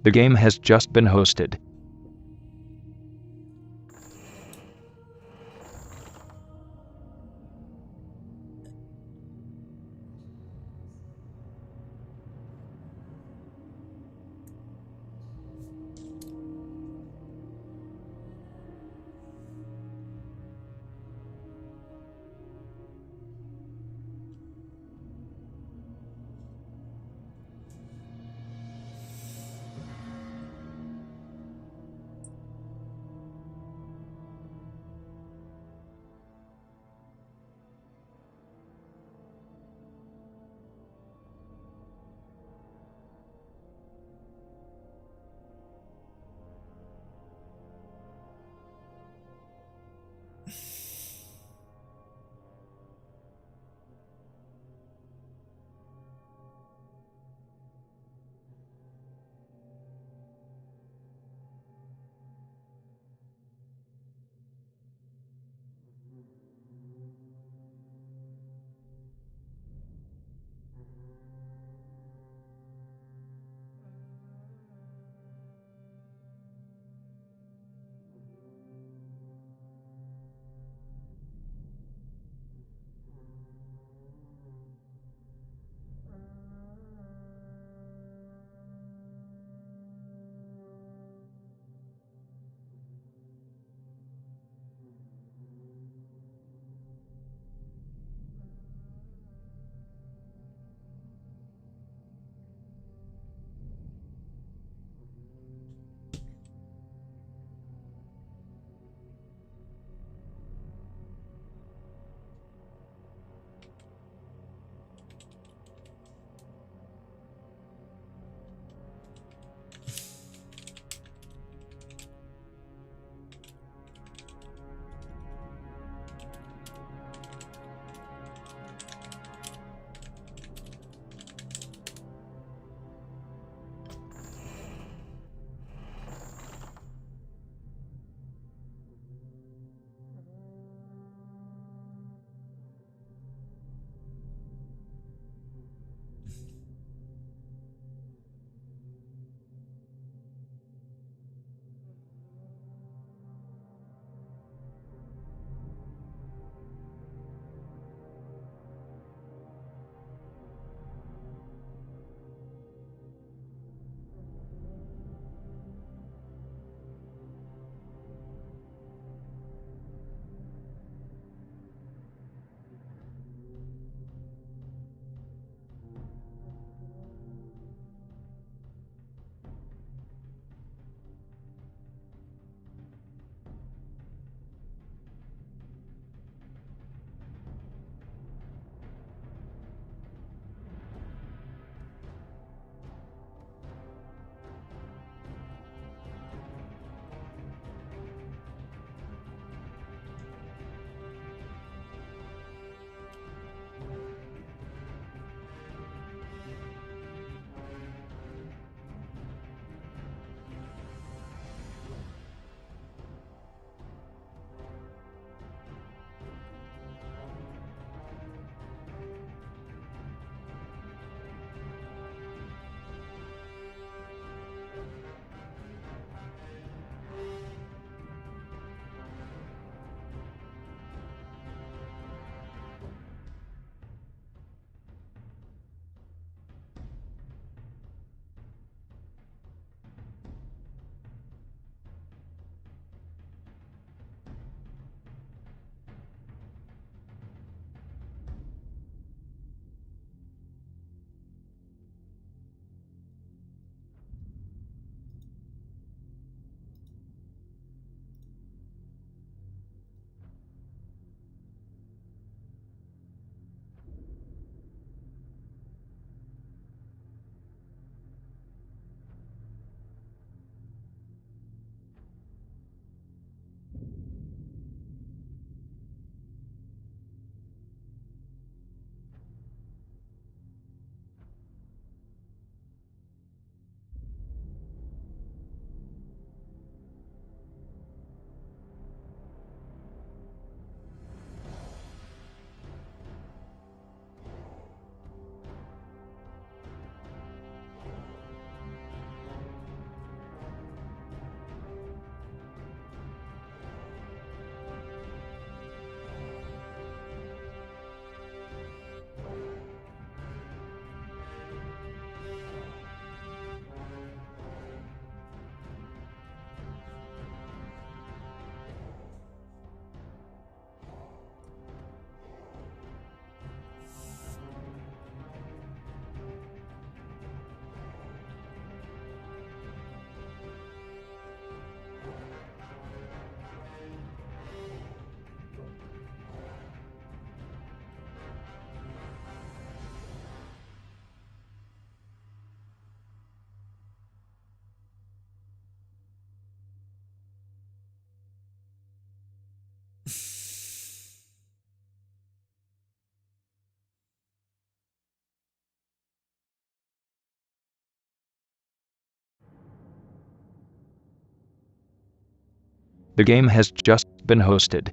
The game has just been hosted. The game has just been hosted.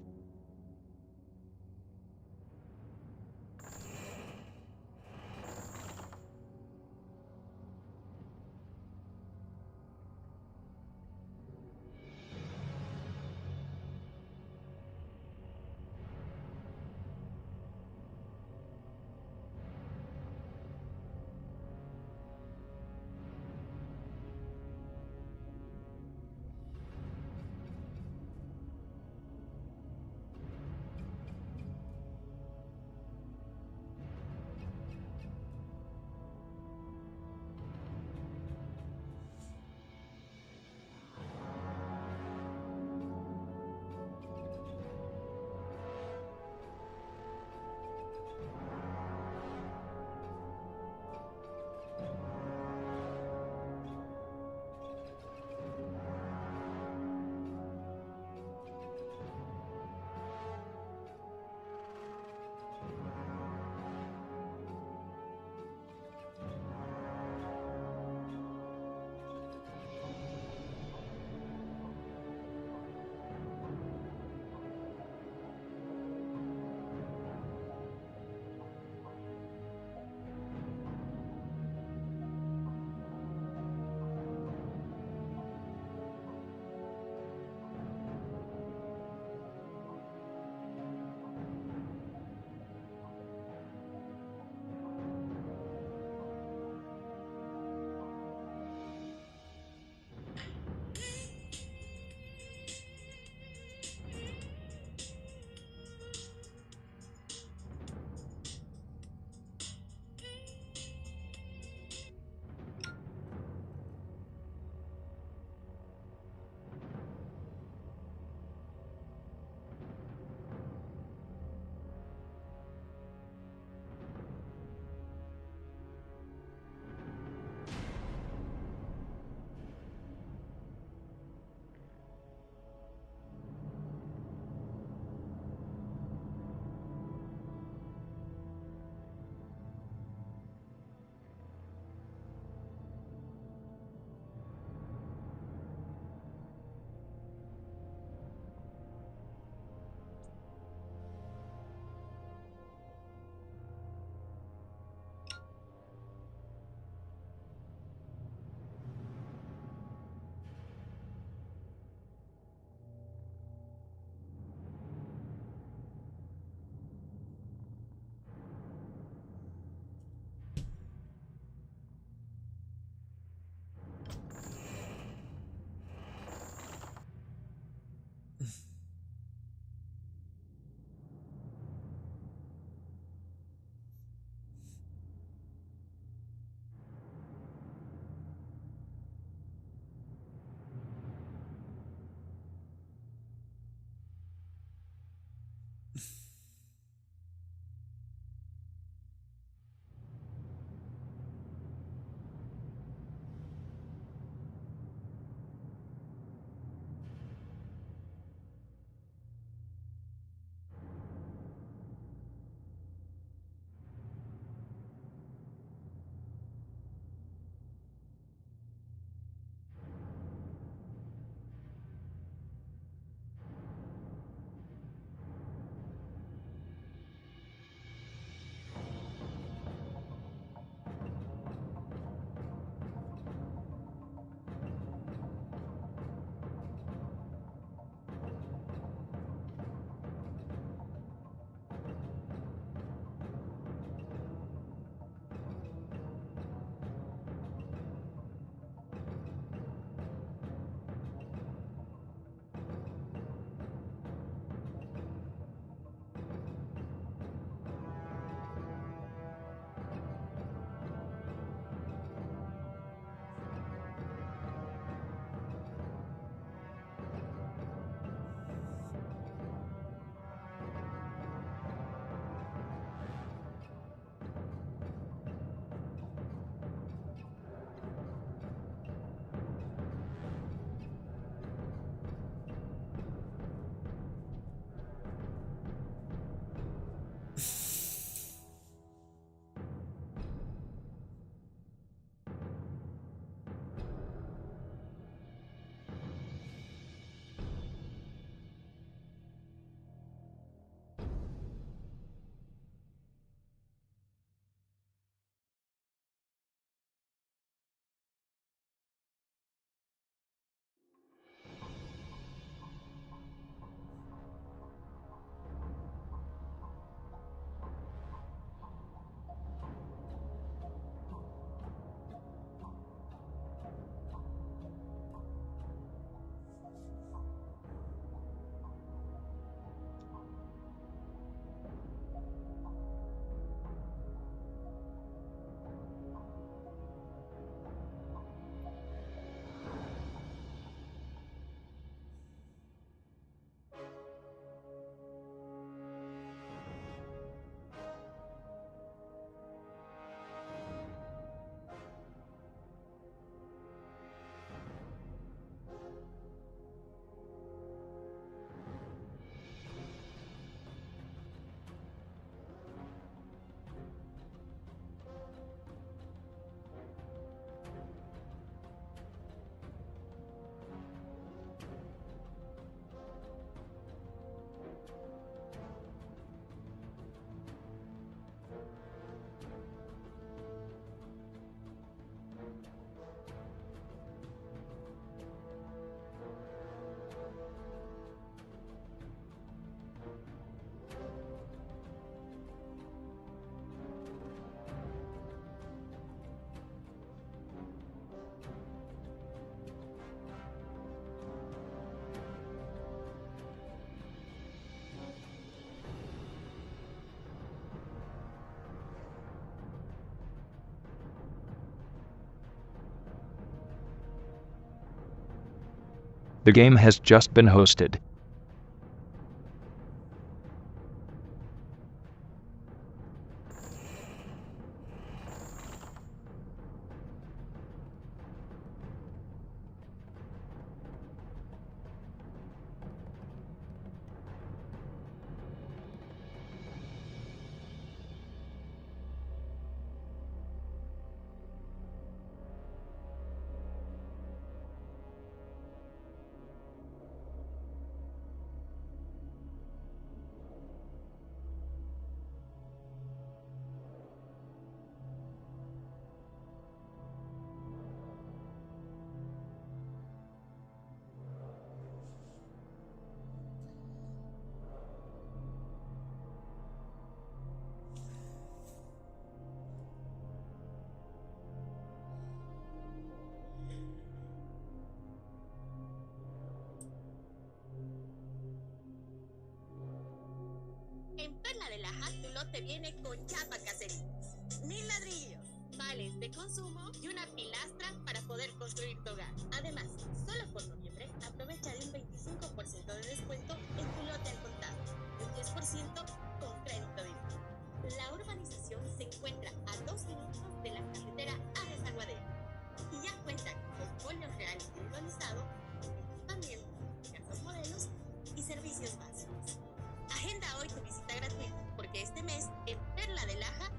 The game has just been hosted. En Perla de Laja, tu lote viene con chapa caserín. 1000 ladrillos, vales de consumo y una pilastra para poder construir tu hogar. Además, solo por noviembre, aprovecha de un 25% de descuento en tu lote al contado y un 10% con crédito directo. La urbanización se encuentra a 2 minutos de la carretera a Desaguadero y ya cuenta con folios reales individualizados, equipamiento, casas modelos y servicios básicos. Agenda hoy tu visita gratuita, porque este mes, en Perla de Laja,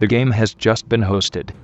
The game has just been hosted.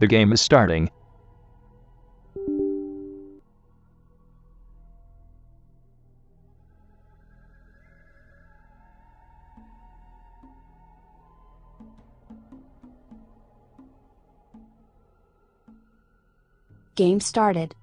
The game is starting. Game started.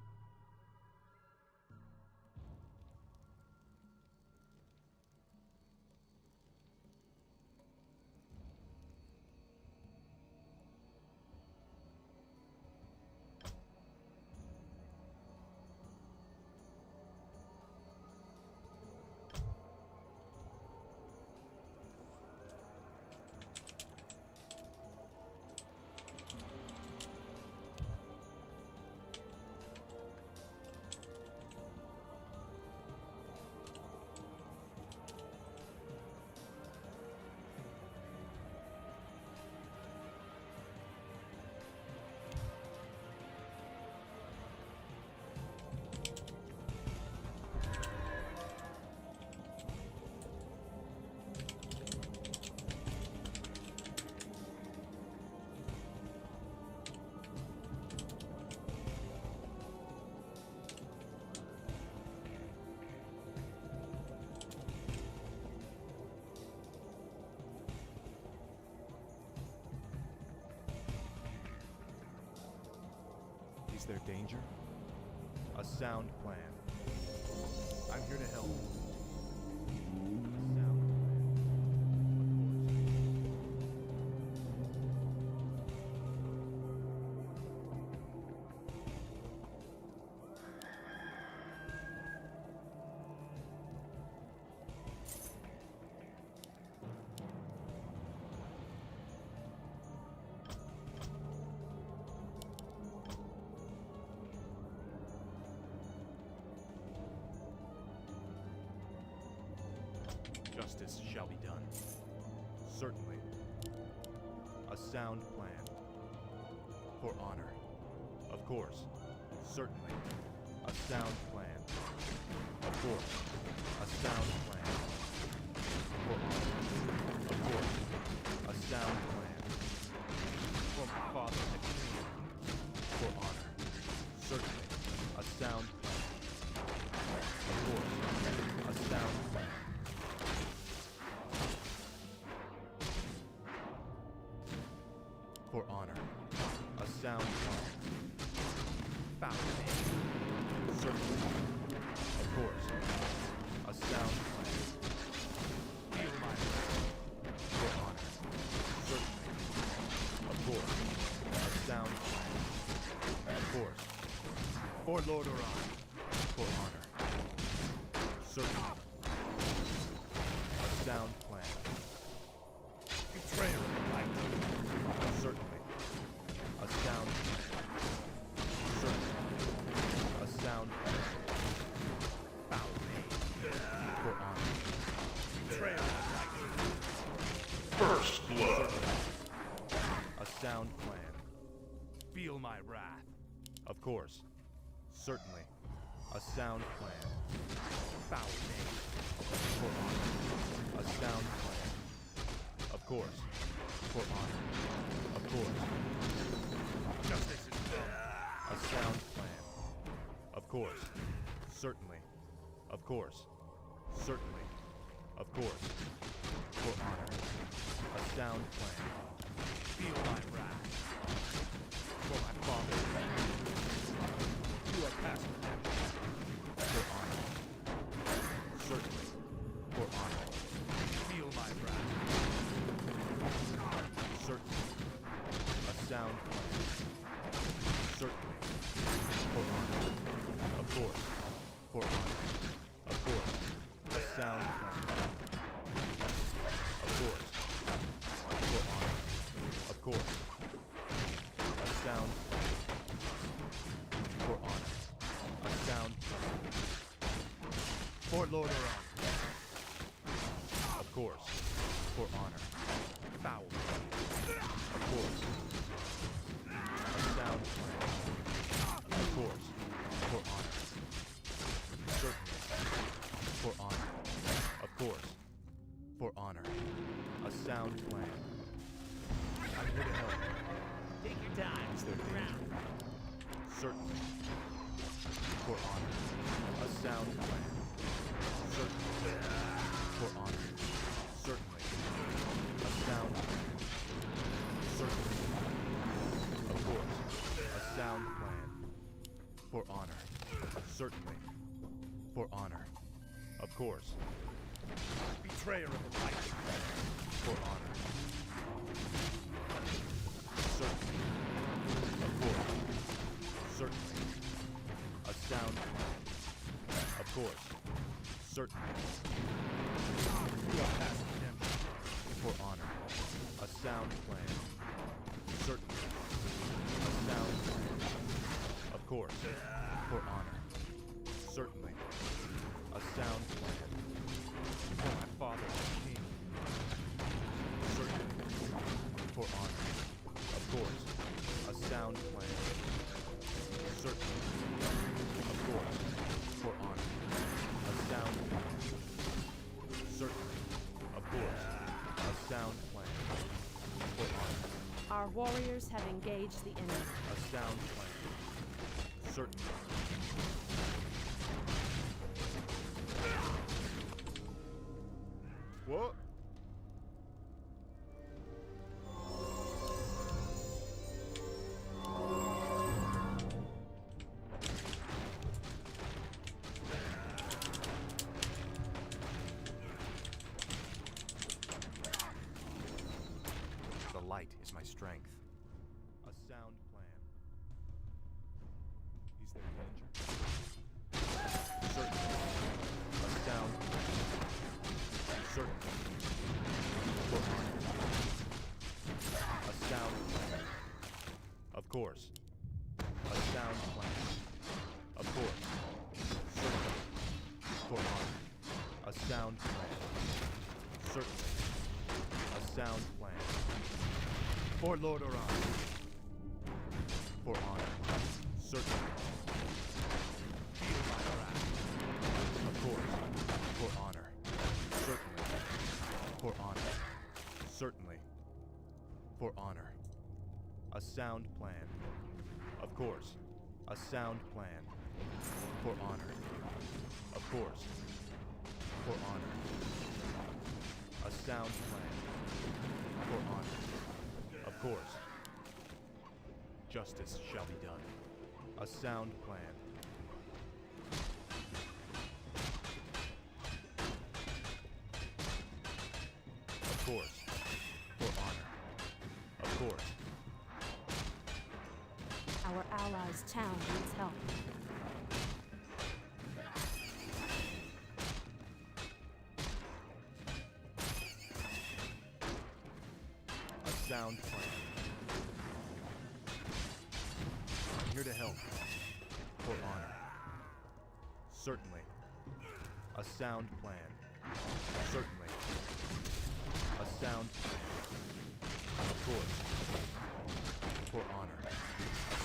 Is there danger? A sound plan. I'm here to help. A sound Justice shall be done. Certainly. A sound plan. For honor. Of course. Certainly. A sound plan. Of course. A sound plan. For honor. Of course. A sound plan. For my father and king. For honor. Certainly. A sound plan. Of course. A sound plan. For honor. A sound plan. Foul name. Certainly. Of course. A sound plan. Feel my wrath. For honor. Certainly. Of course. A sound plan. Of course. For Lord Orion. For honor. Certainly. A sound plan. Betrayal of light. Certainly. A sound plan. Certainly. A sound plan. Foul name. For honor. Betrayal of light. First blood. A sound plan. Feel my wrath. Of course. Certainly. A sound plan. Foul name. For honor. A sound plan. Of course. For honor. Of course. Justice is done. A sound plan. Of course. Certainly. Of course. Certainly. Of course. For honor. A sound plan. Feel my wrath. For my father. You are past redemption. For honor. Certainly. For honor. Feel my wrath. Certainly. A sound plan. Certainly. For honor. Of course. For honor. Of course. A sound plan. Of course. For honor. Of course. A sound plan. For honor. A sound plan. For Lord Orion. Of course. For honor. Foul. Of course. A sound plan. Of course. For honor. Certainly. For honor. Of course. For honor. A sound plan. I'm here to help. Take your time. Is there danger? Certainly. For honor. A sound plan. Certainly. For honor. Certainly. A sound plan. Certainly. Of course. A sound plan. For honor. Certainly. For honor. Of course. Betrayer of the light. For honor. Certainly. Of course. Certainly. A sound plan. Of course. Certainly. You are past redemption. For honor. A sound plan. Certainly. A sound plan. Of course. For honor. Certainly. A sound plan. For my father the king. Certainly. For honor. Of course. A sound plan. Certainly. Of course. For honor. A sound plan. Certainly. Of course. A sound plan. For honor. Our warriors have engaged the enemy. A sound plan. Certainly. What? The light is my strength. A sound plan. Is there danger? Certainly. A sound plan. Certainly. For honor. A sound plan. Of course. A sound plan. Of course. Certainly. For honor. A sound plan. Certainly. A sound plan. For Lord Oran. For honor. Certainly. Feel my wrath. Of course. For honor. Certainly. For honor. Certainly. For honor. A sound plan. Of course. A sound plan. For honor. Of course. For honor. A sound plan. For honor. Of course. Justice shall be done. A sound plan. Of course. For honor. Of course. Our allies' town needs help. A sound plan. I'm here to help. For honor. Certainly. A sound plan. Certainly. A sound plan. Of course. For honor. A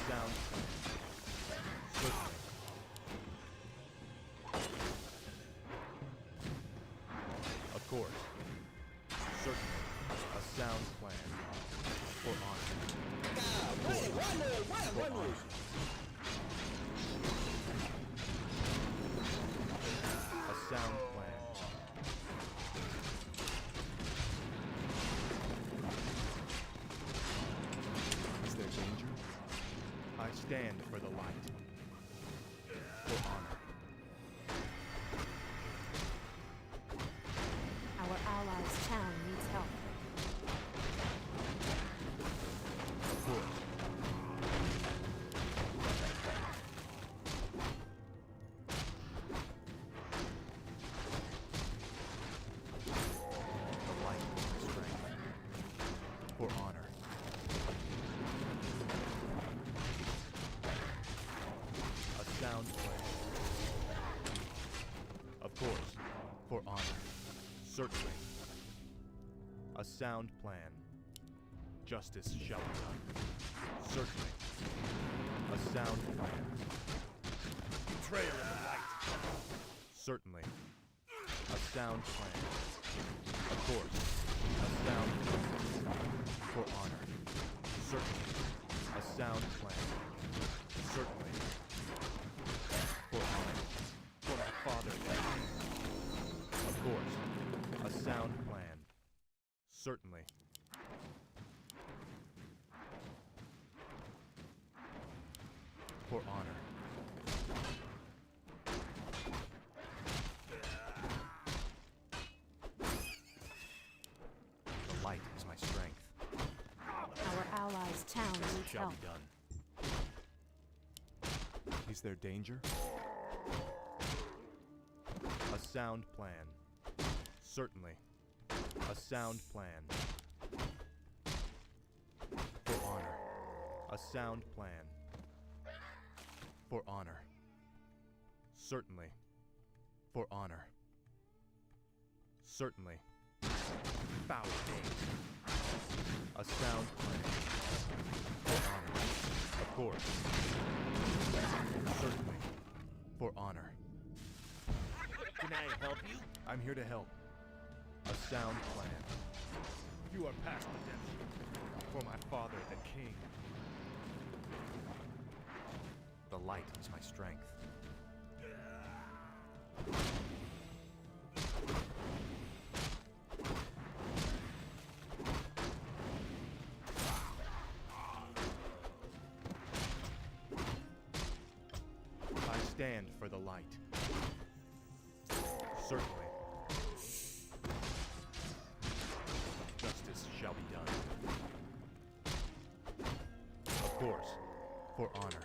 sound plan. Certainly. Of course. Certainly. A sound plan. For honor. Of course. For honor. A sound plan. Is there danger? I stand for the light. For honor. Our allies' town needs help. Of course. The light is my strength. For honor. A sound plan. Of course. For honor. Certainly. A sound plan. Justice shall be done. Certainly. A sound plan. Betrayer of the light. Certainly. A sound plan. Of course. A sound plan. For honor. Certainly. A sound plan. Certainly. For honor. For my father. Of course. A sound plan. Certainly. For honor. The light is my strength. Our allies' town needs Shall help. be done. Is there danger? A sound plan. Certainly. A sound plan. For honor. A sound plan. For honor. Certainly. For honor. Certainly. Foul names. A sound plan. For honor. Of course. Certainly. For honor. Can I help you? I'm here to help. A sound plan. You are past redemption. For my father, the king. The light is my strength. I stand for the light. Certainly. Justice shall be done. Of course. For honor.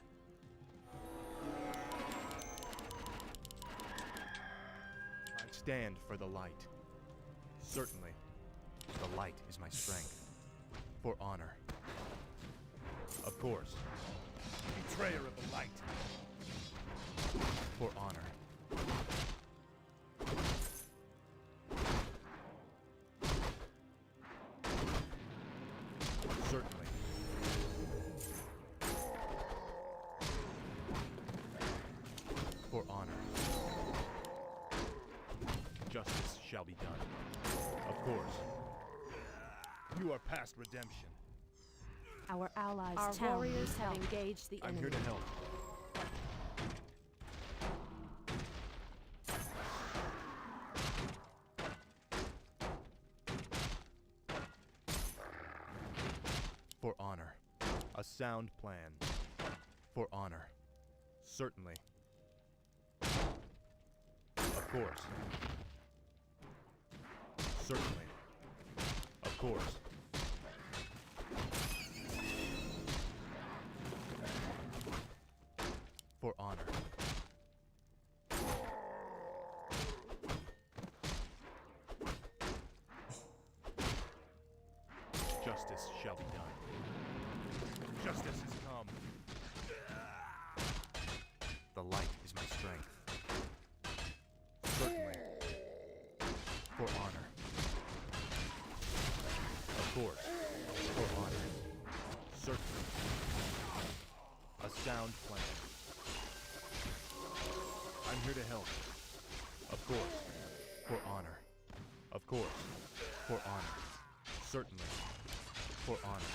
I stand for the light. Certainly. The light is my strength. For honor. Of course. Betrayer of the light. For honor. Certainly. For honor. Justice shall be done. Of course. You are past redemption. Our allies' Our town warriors needs have help. engaged the I'm enemy. here to help. For honor. A sound plan. For honor. Certainly. Of course. Certainly. Of course. For honor. Justice shall be done. Justice has come. The light is my strength. Certainly. For honor. Of course. For honor. Certainly. A sound plan. I'm here to help. Of course. For honor. Of course. For honor. Certainly. For honor.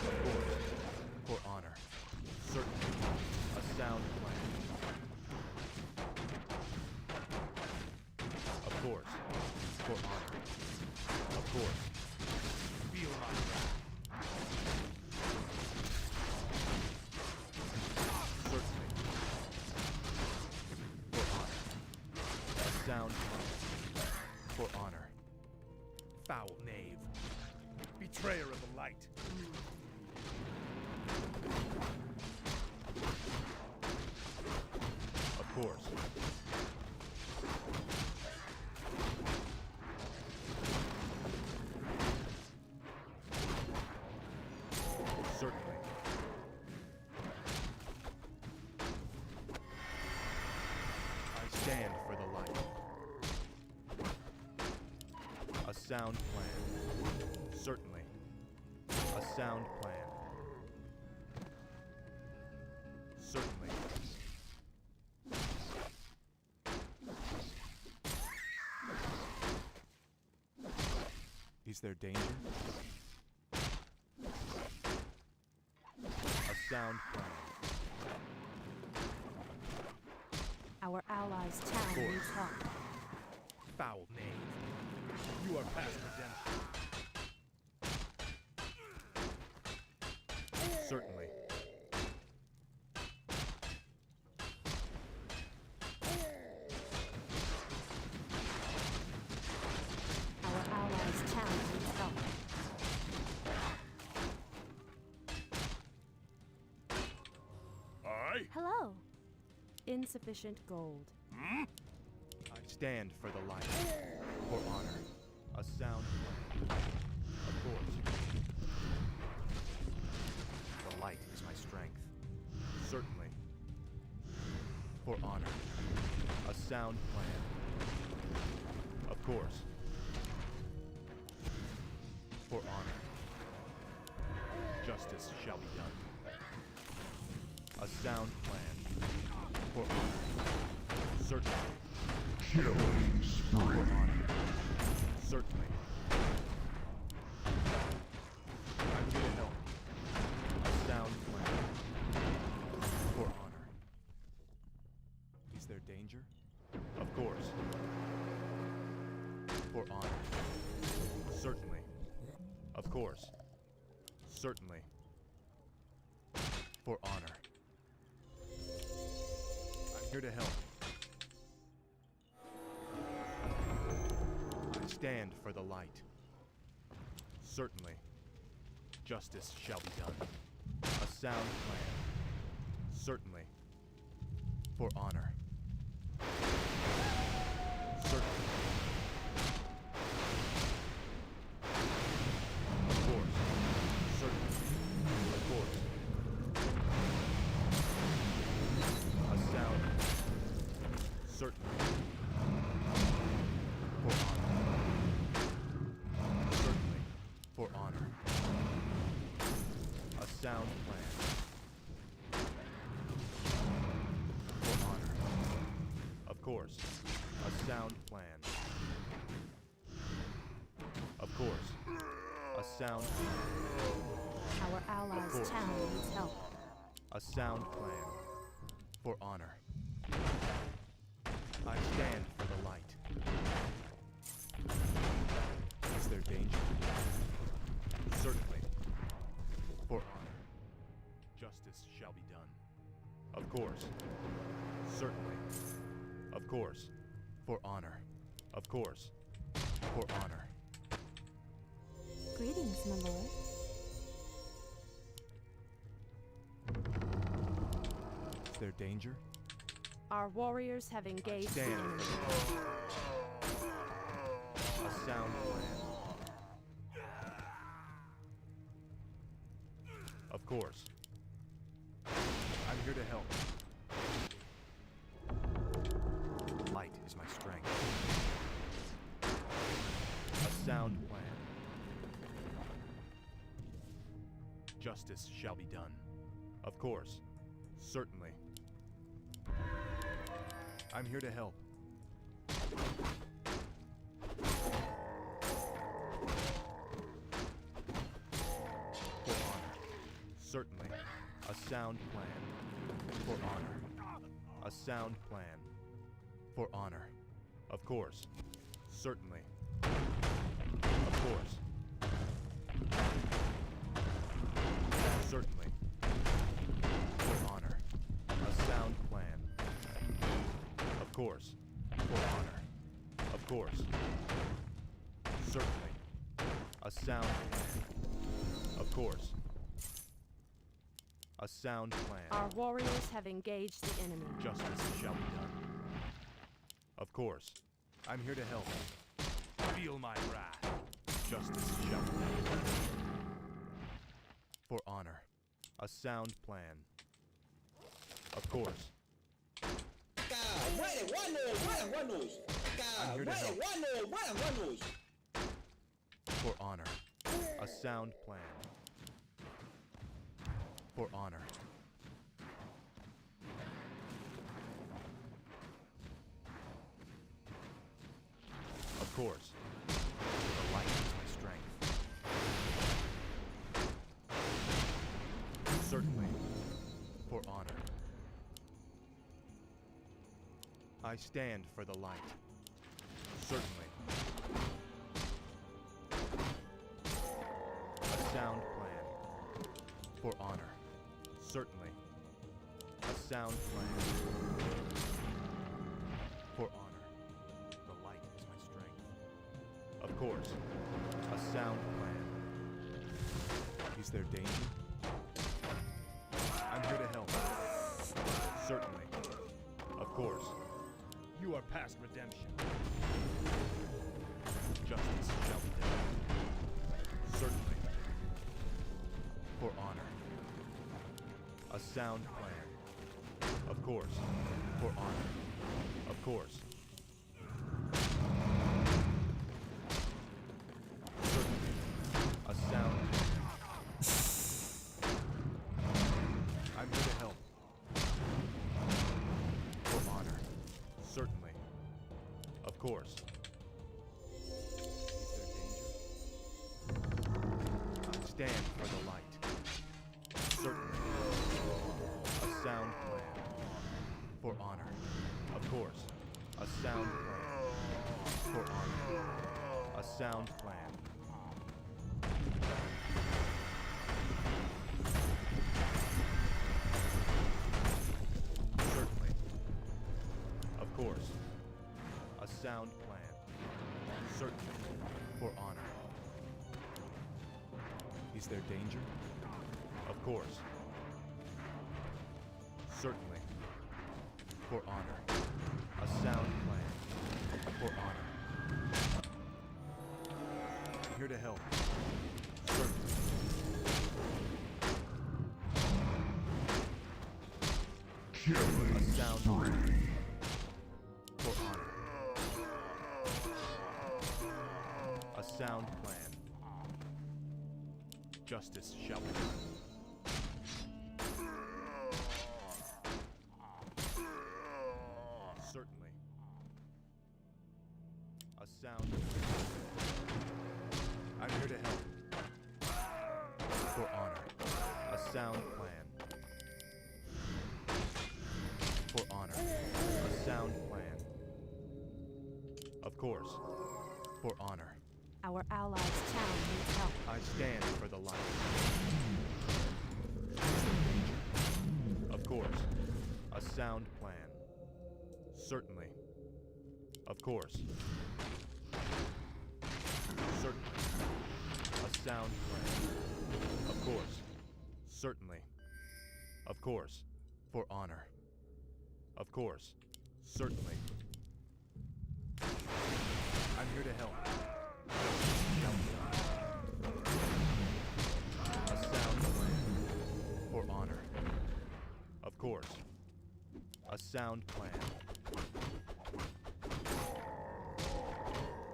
Of course. For honor. Certainly. A sound plan. Of course. For honor. Of course. Feel my wrath. Certainly. For honor. A sound plan. For honor. Foul knave. Betrayer of the light. Of course. Certainly. I stand for the light. A sound plan. Certainly. A sound plan. Certainly. Is there danger? sound plan. Our allies' town course. needs help. Foul knave. You are past redemption. Certainly. Our allies' town needs help. Aye. Hello. Insufficient gold. I stand for the light. For honor. A sound plan. Of course. The light is my strength. Certainly. For honor. A sound plan. Of course. For honor. Justice shall be done. A sound plan. For honor. Certainly. Killing For spree. honor. Certainly. I'm here to help. A sound plan. For honor. Is there danger? Of course. For honor. Certainly. Of course. Certainly. For honor. I'm here to help. I stand for the light. Certainly. Justice shall be done. A sound plan. Certainly. For honor. Certainly. Of course. Certainly. Of course. A sound. Certainly. For honor. Certainly. For honor. A sound plan. For honor. Of course. A sound plan. Of course. A sound plan. Our allies' course. town needs help. A sound plan. For honor. I stand for the light. Is there danger? Certainly. For honor. Justice shall be done. Of course. Certainly. Of course. For honor. Of course. For honor. Greetings, my lord. Is there danger? Our warriors have engaged the Stand. enemy. A sound plan. Of course. I'm here to help. Light is my strength. A sound plan. Justice shall be done. Of course. Certainly. I'm here to help. For honor. Certainly. A sound plan. For honor. A sound plan. For honor. Of course. Certainly. Of course. Certainly. For honor. A sound plan. Of course. For honor. Of course. Certainly. A sound plan. Of course. A sound plan. Our warriors have engaged the enemy. Justice shall be done. Of course. I'm here to help. Feel my wrath. Justice shall be done. For honor. A sound plan. Of course. I'm here to help. For honor. A sound plan. For honor. Of course. The light is my strength. Certainly. For honor. I stand for the light. Certainly. A sound plan. For honor. Certainly. A sound plan. For honor. The light is my strength. Of course. A sound plan. Is there danger? I'm here to help. Certainly. Of course. You are past redemption. Justice shall be done. Certainly. For honor. A sound plan. Of course. For honor. Of course. Certainly. A sound plan. I'm here to help. For honor. Certainly. Of course. Is there danger? I stand for the light. Certainly. A sound plan. For honor. Of course. A sound plan. For honor. A sound plan. Certainly. Of course. A sound plan. Certainly. For honor. Is there danger? Of course. Certainly. For honor. A sound plan. For honor. I'm here to help. Certainly. Killing A sound spree. plan. For honor. A sound plan. Justice shall be done. Certainly. A sound plan. I'm here to help. For honor. A sound plan. For honor. A sound plan. Of course. For honor. Our allies' town needs help. I stand for the light. Of course. A sound plan. Certainly. Of course. Certainly. A sound plan. Of course. Certainly. Of course. For honor. Of course. Certainly. I'm here to help. A sound plan. For honor. Of course. A sound plan.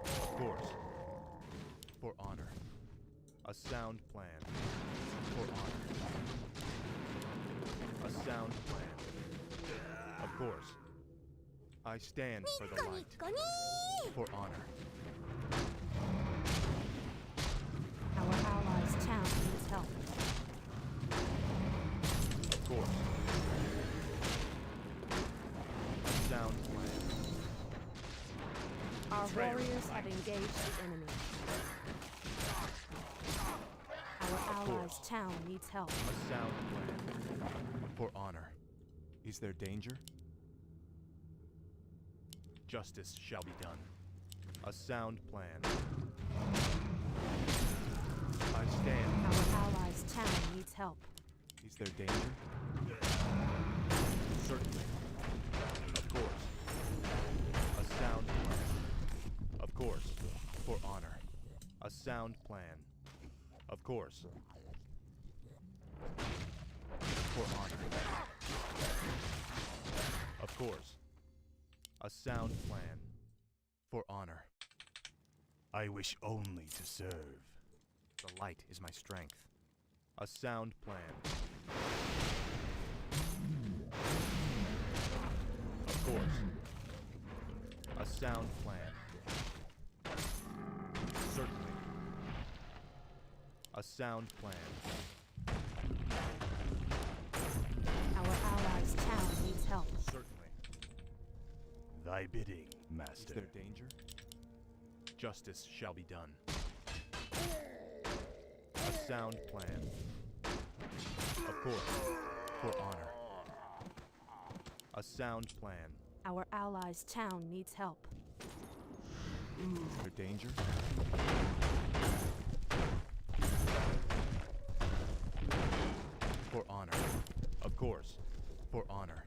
Of course. For honor. A sound plan. For honor. A sound plan. Of course. I stand for the light. For honor. Our allies' town needs help. Of course. A sound plan. Our warriors have engaged the enemy. Our allies' town needs help. A sound plan. For honor. Is there danger? Justice shall be done. A sound plan. I stand. Our allies' town needs help. Is there danger? Certainly. Of course. A sound plan. Of course. For honor. A sound plan. Of course. For honor. Of course. A sound plan. For honor. I wish only to serve. The light is my strength. A sound plan. Of course. A sound plan. Certainly. A sound plan. Our Thy bidding, Is master. there danger? Justice shall be done. A sound plan. Of course, for honor. A sound plan. Our allies' town needs help. Is there danger? For honor. Of course, for honor.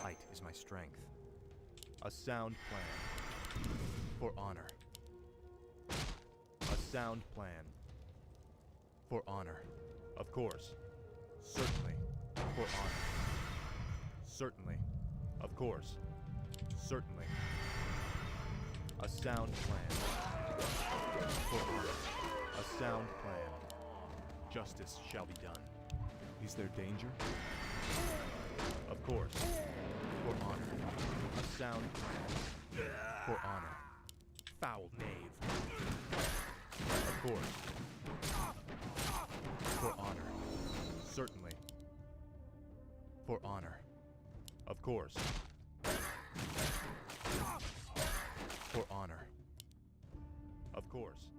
Light is my strength. A sound plan. For honor. A sound plan. For honor. Of course. Certainly. For honor. Certainly. Of course. Certainly. A sound plan. For honor. A sound plan. Justice shall be done. Is there danger? Of course. For honor. A sound plan. For honor. Foul knave. Of course. For honor. Certainly. For honor. Of course. For honor. Of course.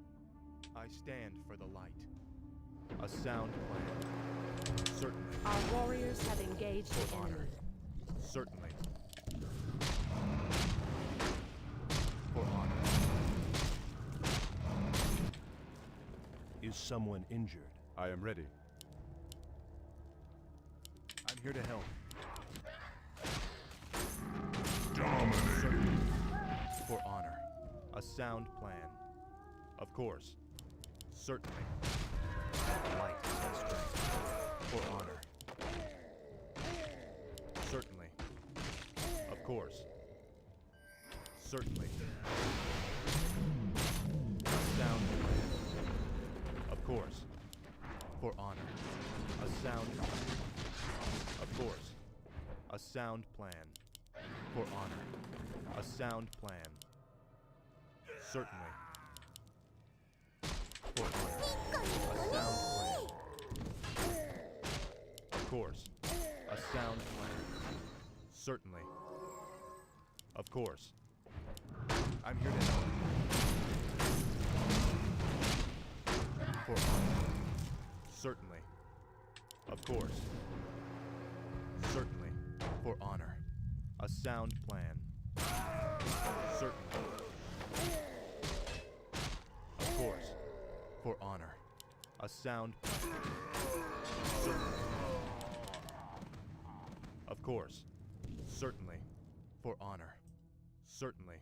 I stand for the light. A sound plan. Certainly. Our warriors have engaged the For honor. enemy. Certainly. For honor. Is someone injured? I am ready. I'm here to help. Dominate! For honor. A sound plan. Of course. Certainly. Light is my strength. For honor. Certainly. Of course. Certainly. A sound plan. Of course. For honor. A sound plan. Of course. A sound plan. For honor. A sound plan. Certainly. For honor. A sound plan. Of course. A sound plan. Certainly. Of course. I'm here to help. For honor. Certainly. Of course. Certainly. For honor. A sound plan. Certainly. Of course. For honor. A sound plan. Certainly. Of course. Certainly. For honor. Certainly.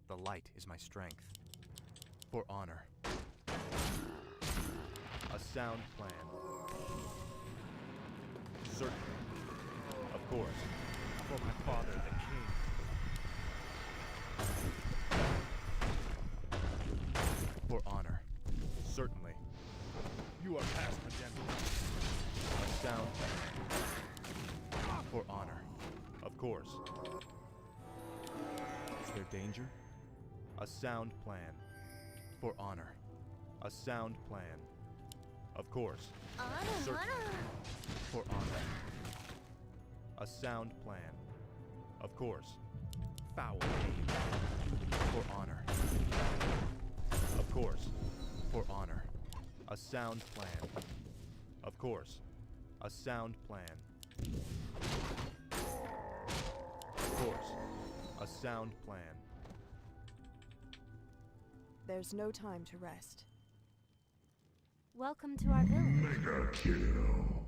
The light is my strength. For honor. A sound plan. Certainly. Of course. For my father, the king. For honor. Certainly. You are past redemption. A sound plan. For honor. Of course. Is there danger? A sound plan. For honor. A sound plan. Of course. Certainly. For honor. A sound plan. Of course. Foul knave. For honor. Of course. For honor. A sound plan. Of course. A sound plan. Of course. A sound plan. There's no time to rest. Welcome to our village. Mega kill!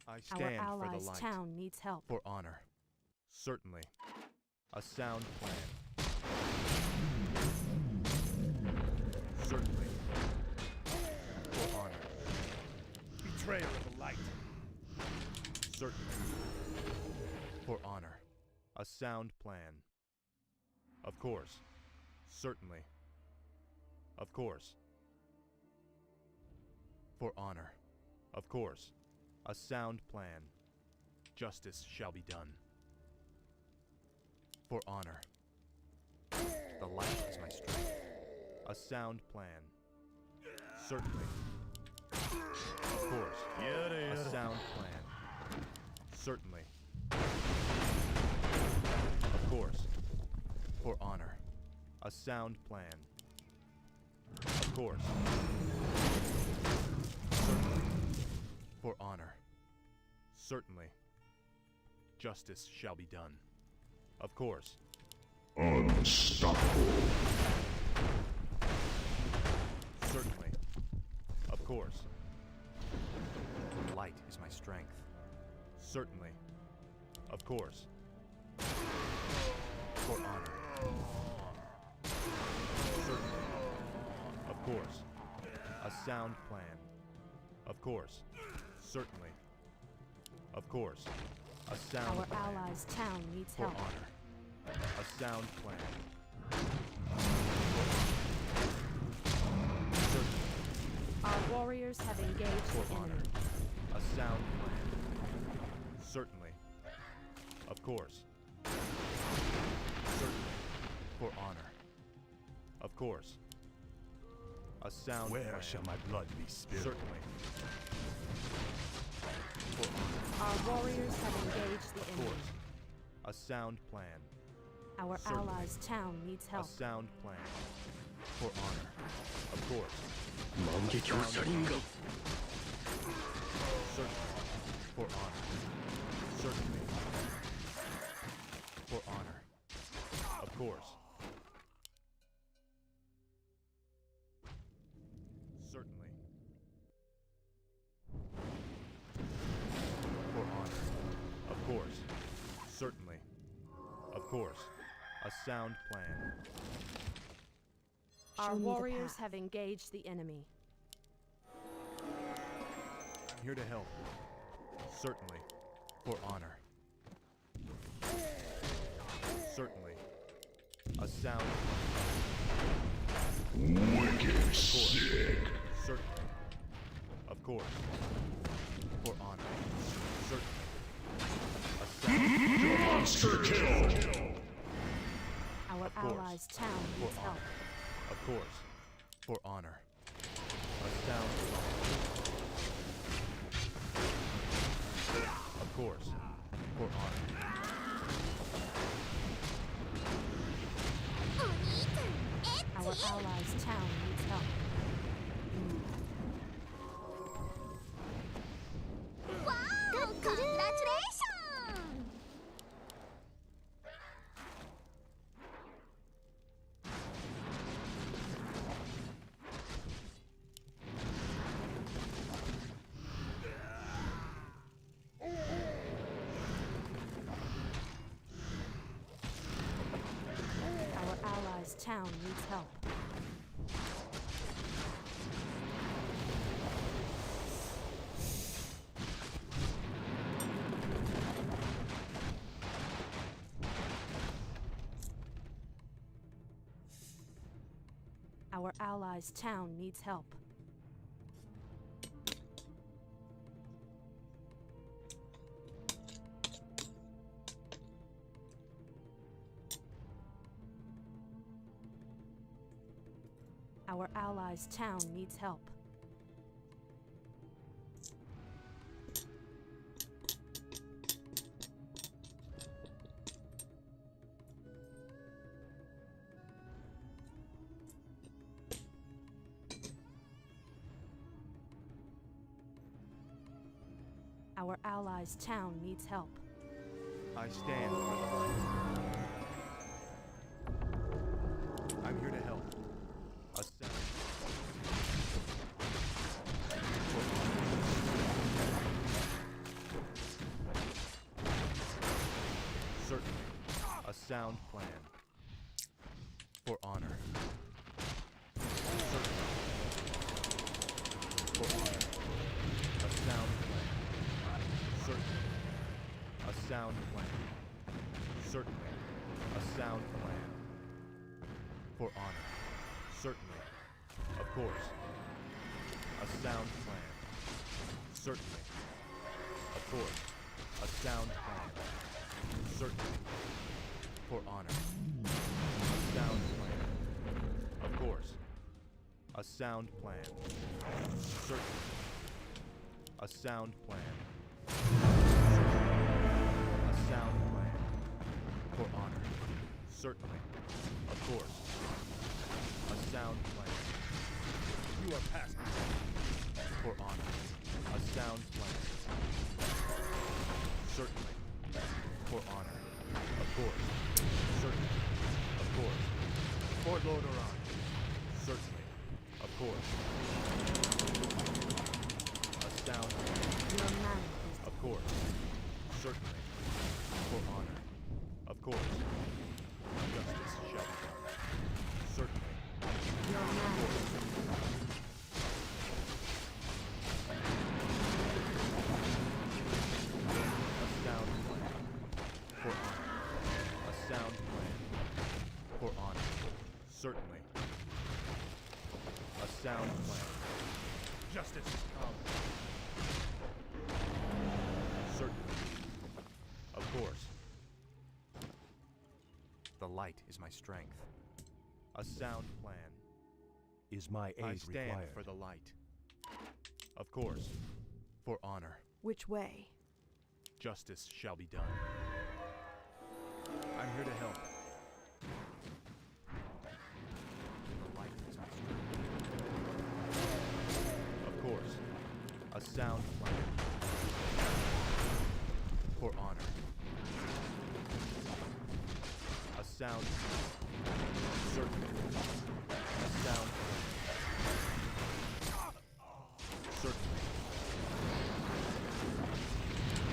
I Our stand for the allies' light. town needs help. For honor. Certainly. A sound plan. Certainly. For honor. Betrayer of the light. Certainly. For honor. A sound plan. Of course. Certainly. Of course. For honor. Of course. A sound plan. Justice shall be done. For honor. The light is my strength. A sound plan. Certainly. Of course. A sound plan. Certainly. course. For honor. A sound plan. Of course. Certainly. For honor. Certainly. Justice shall be done. Of course. Unstoppable. Certainly. Of course. Light is my strength. Certainly. Of course. For honor. Certainly. Of course. A sound plan. Of course. Certainly. Of course. A sound Our plan. allies' town needs For help. honor. A sound plan. Certainly. Our warriors have engaged For the honor. enemy. A sound plan. Certainly. Of course. Certainly. For honor. Of course. A sound Where plan. shall my blood be spilled? Certainly. For honor. Our warriors have engaged the Of enemy. course. A sound plan. Our Certainly. allies' town needs A help. sound plan. For honor. Of course. Certainly. For honor. Certainly. For honor. Of course. Certainly. For honor. Of course. Certainly. Of course. A sound plan. Our Show me the warriors path. have engaged the enemy. I'm here to help. Certainly. For honor. Certainly. A sound Wicked course. sick. Certainly. Of course. For honor. Certainly. A sound Monster kill. Our Of course. allies' town For needs help. honor. Of course. For honor. A sound Of course. For honor. Our allies' town needs help. Our allies' town needs help. Our allies' town needs help. Our allies' town needs help. Our allies' town needs help. I stand for the light. I'm here to help. A sound. Certainly. A sound plan. For honor. Certainly. For honor. A sound plan. Certainly. A sound plan. Certainly. A sound plan. For honor. Certainly. Of course. A sound plan. Certainly. Of course. A sound plan. Certainly. For honor. A sound plan. Of course. A sound plan. Certainly. A sound plan. A sound plan. For honor. Certainly. Of course. A sound plan. You are past me. For honor. A sound plan. Certainly. For honor. Of course. Certainly. Of course. For Lord Oran. Certainly. Of course. A sound plan. Your man is Of course. Certainly. For honor. Of course. Justice shall be done. Certainly. your man is A sound plan. For honor. A sound plan. For honor. Certainly. A sound plan. Justice has come. Certainly. Of course. The light is my strength. A sound plan. Is my aid I stand required? for the light. Of course. For honor. Which way? Justice shall be done. I'm here to help. The light is my strength. Of course. A sound plan. For honor. A sound plan. Certainly. A sound plan. Certainly.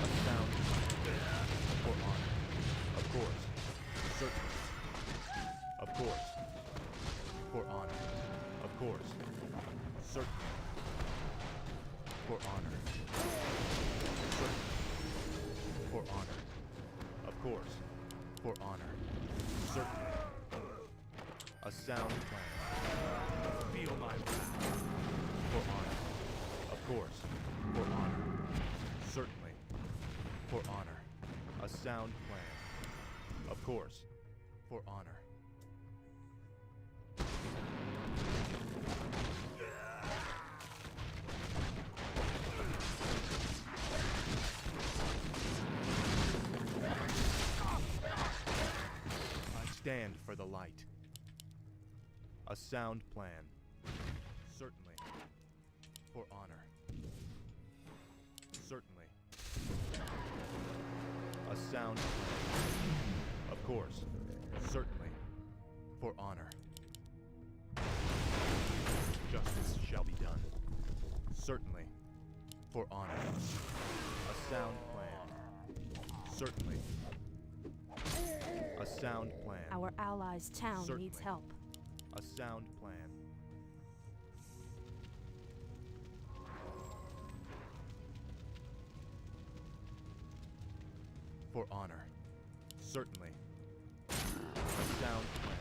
A sound plan. For honor. Of course. Certainly. Of course. For honor. Of course. Certainly. For honor. Certainly. For honor. Of course. For honor. Certainly. A sound plan. Feel my wrath. For honor. Of course. For honor. Certainly. For honor. A sound plan. Of course. For honor. I stand for the light. A sound plan. Certainly. For honor. Certainly. A sound plan. Of course. Certainly. For honor. Justice shall be done. Certainly. For honor. A sound plan. Certainly. A sound plan. our allies' town needs Certainly. help. A sound plan. For honor. Certainly. A sound plan.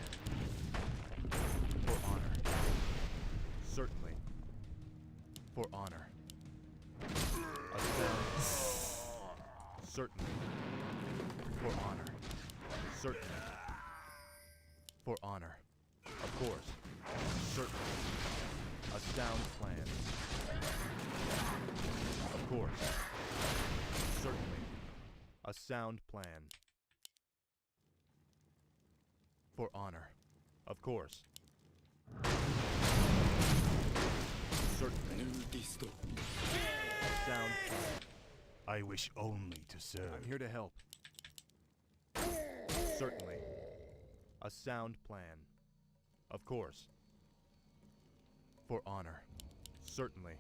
For honor. Certainly. For honor. A sound. Certainly. For honor. Certainly. For honor. Of course. Certainly. A sound plan. Of course. Certainly. A sound plan. For honor. Of course. Certainly. A sound plan. I wish only to serve. I'm here to help. Certainly. A sound plan. Of course. For honor. Certainly.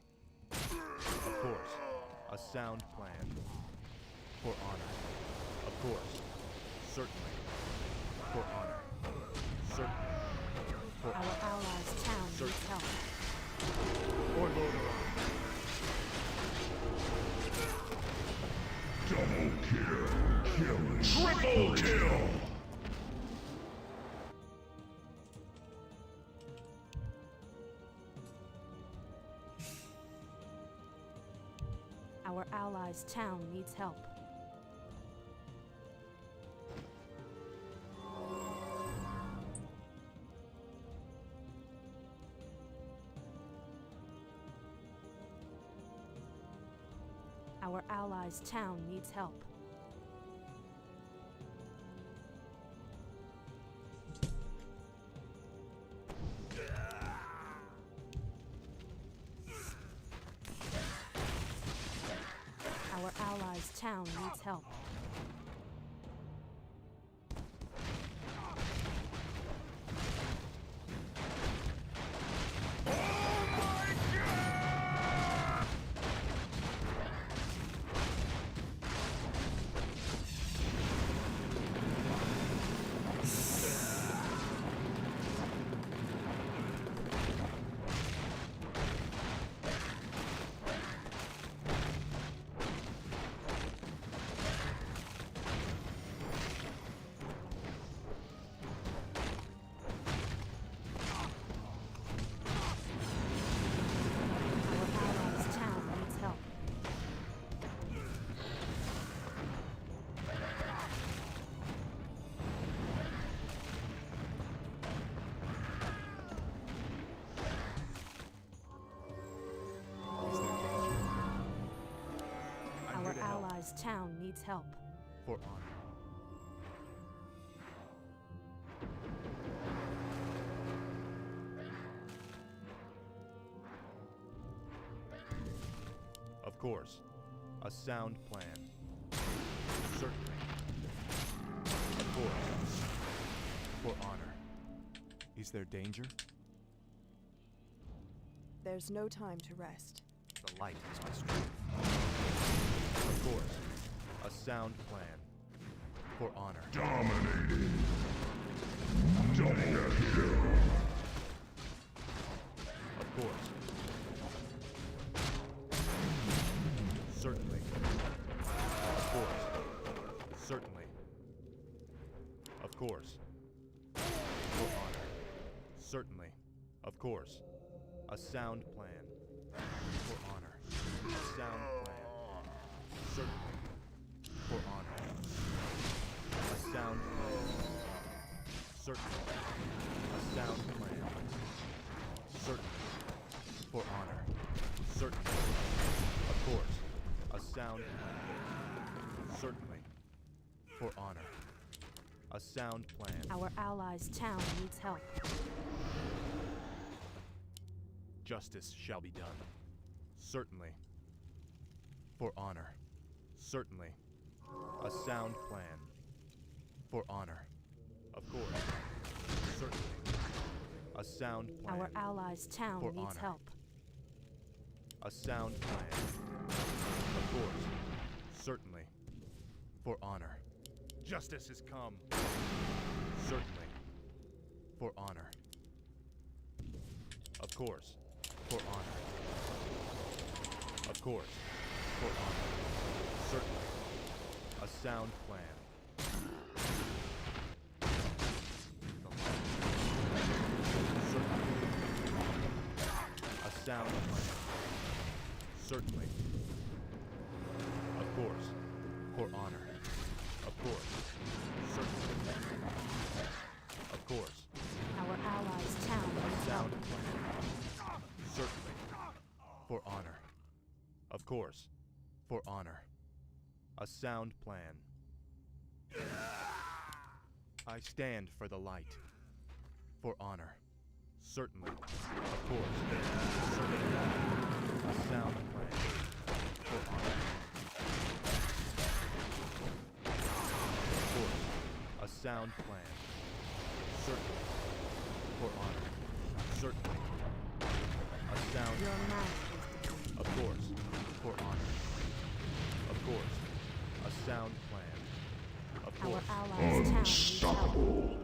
Of course. A sound plan. For honor. Of course. Certainly. For honor. Certainly. For Our honor. allies' town needs Certainly. help. For Lord Oran. Double kill. Killing. Triple kill. Our allies' town needs help. Our allies' town needs help. town needs help. Town needs help. For honor. Of course. A sound plan. Certainly. Of course. For honor. Is there danger? There's no time to rest. The light is my strength. Of course. A sound plan. For honor. Dominating. Double kill. Of course. Certainly. Of course. Certainly. Of course. For honor. Certainly. Of course. A sound plan. For honor. A sound plan. Certainly. For honor. A sound plan. Certainly. A sound plan. Certainly. For honor. Certainly. Of course. A sound plan. Certainly. For honor. A sound plan. Our allies' town needs help. Justice shall be done. Certainly. For honor. Certainly. A sound plan. For honor. Of course. Certainly. A sound plan. Our allies' town For needs honor. help. A sound plan. Of course. Certainly. For honor. Justice has come. Certainly. For honor. Of course. For honor. Of course. For honor. Certainly. A sound plan. The light. Certainly. A sound plan. Certainly. Of course. For honor. Of course. Certainly. Of course. Our allies' town A needs help. sound plan. Certainly. For honor. Of course. For honor. A sound plan. I stand for the light. For honor. Certainly. Of course. Certainly. A sound plan. For honor. Of course. A sound plan. Certainly. For honor. Certainly. A sound Your plan. man is defeated. Of course. For honor. Of course. A sound plan. Of Our course. allies' town needs help. Unstoppable.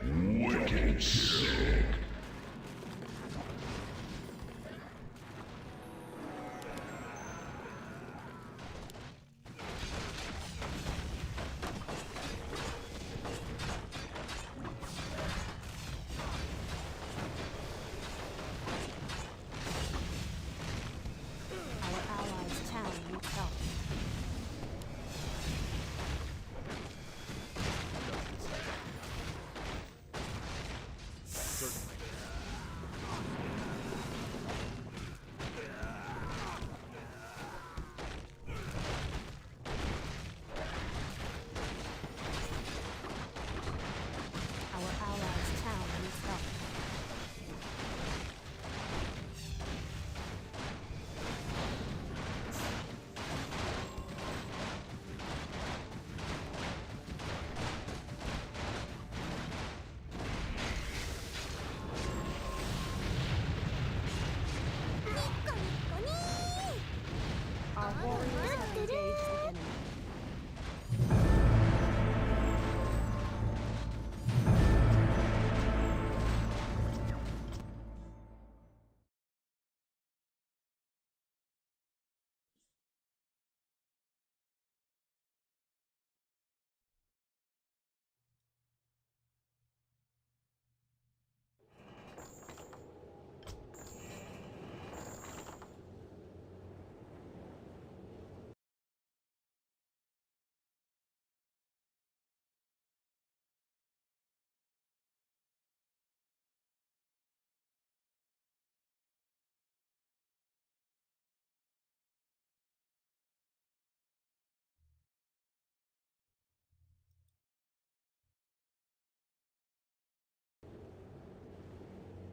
Wicked sick. Our allies' town needs help.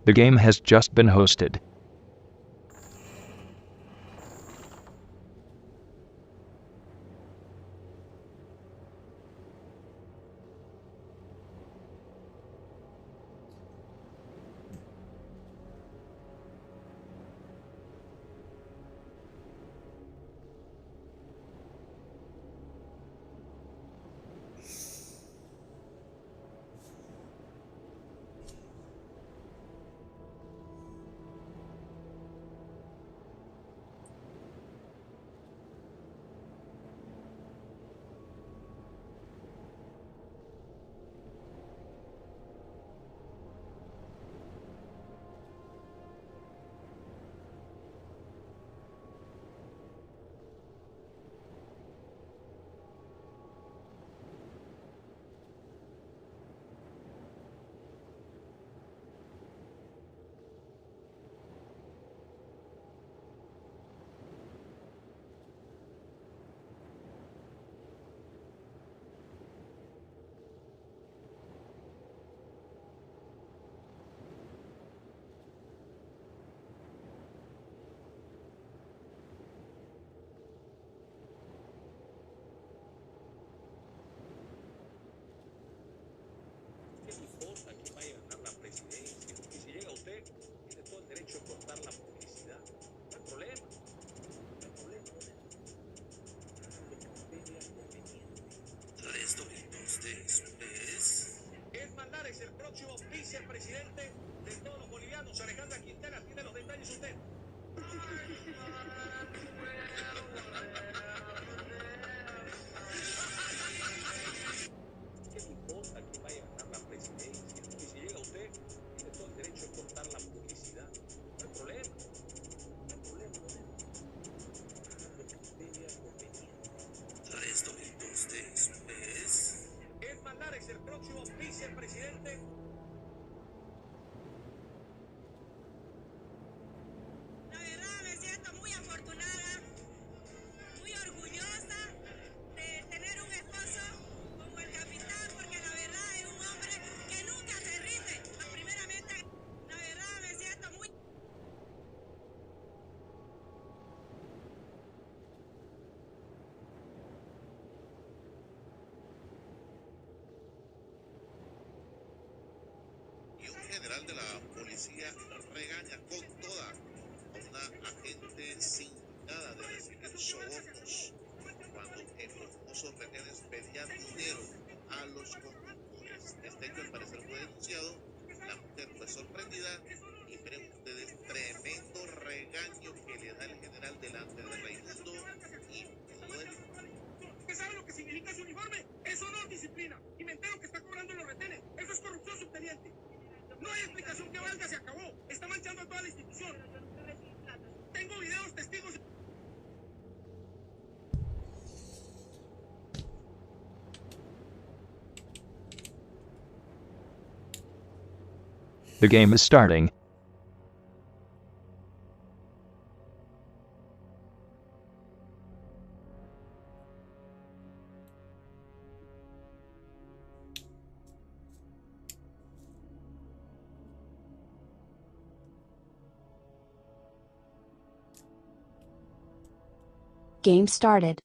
The game has just been hosted. La verdad me siento muy afortunada, muy orgullosa de tener un esposo como el capitán, porque la verdad es un hombre que nunca se rinde. Primeramente, la verdad me siento muy... Y un general de la policía regaña con toda a una agente sin nada de recibir sobornos cuando en los famosos retenes pedían dinero a los conductores. Este hecho al parecer fue denunciado, la mujer fue sorprendida y miren ustedes, tremendo regaño que le da el general delante de Raimundo y todo el... ¿Usted sabe lo que significa ese uniforme? Eso no es disciplina. Y me entero que está cobrando los retenes. Eso es corrupción, subteniente. No hay explicación que valga, se acabó. Está manchando a toda la institución. Tengo videos, testigos. The game is starting. Game started.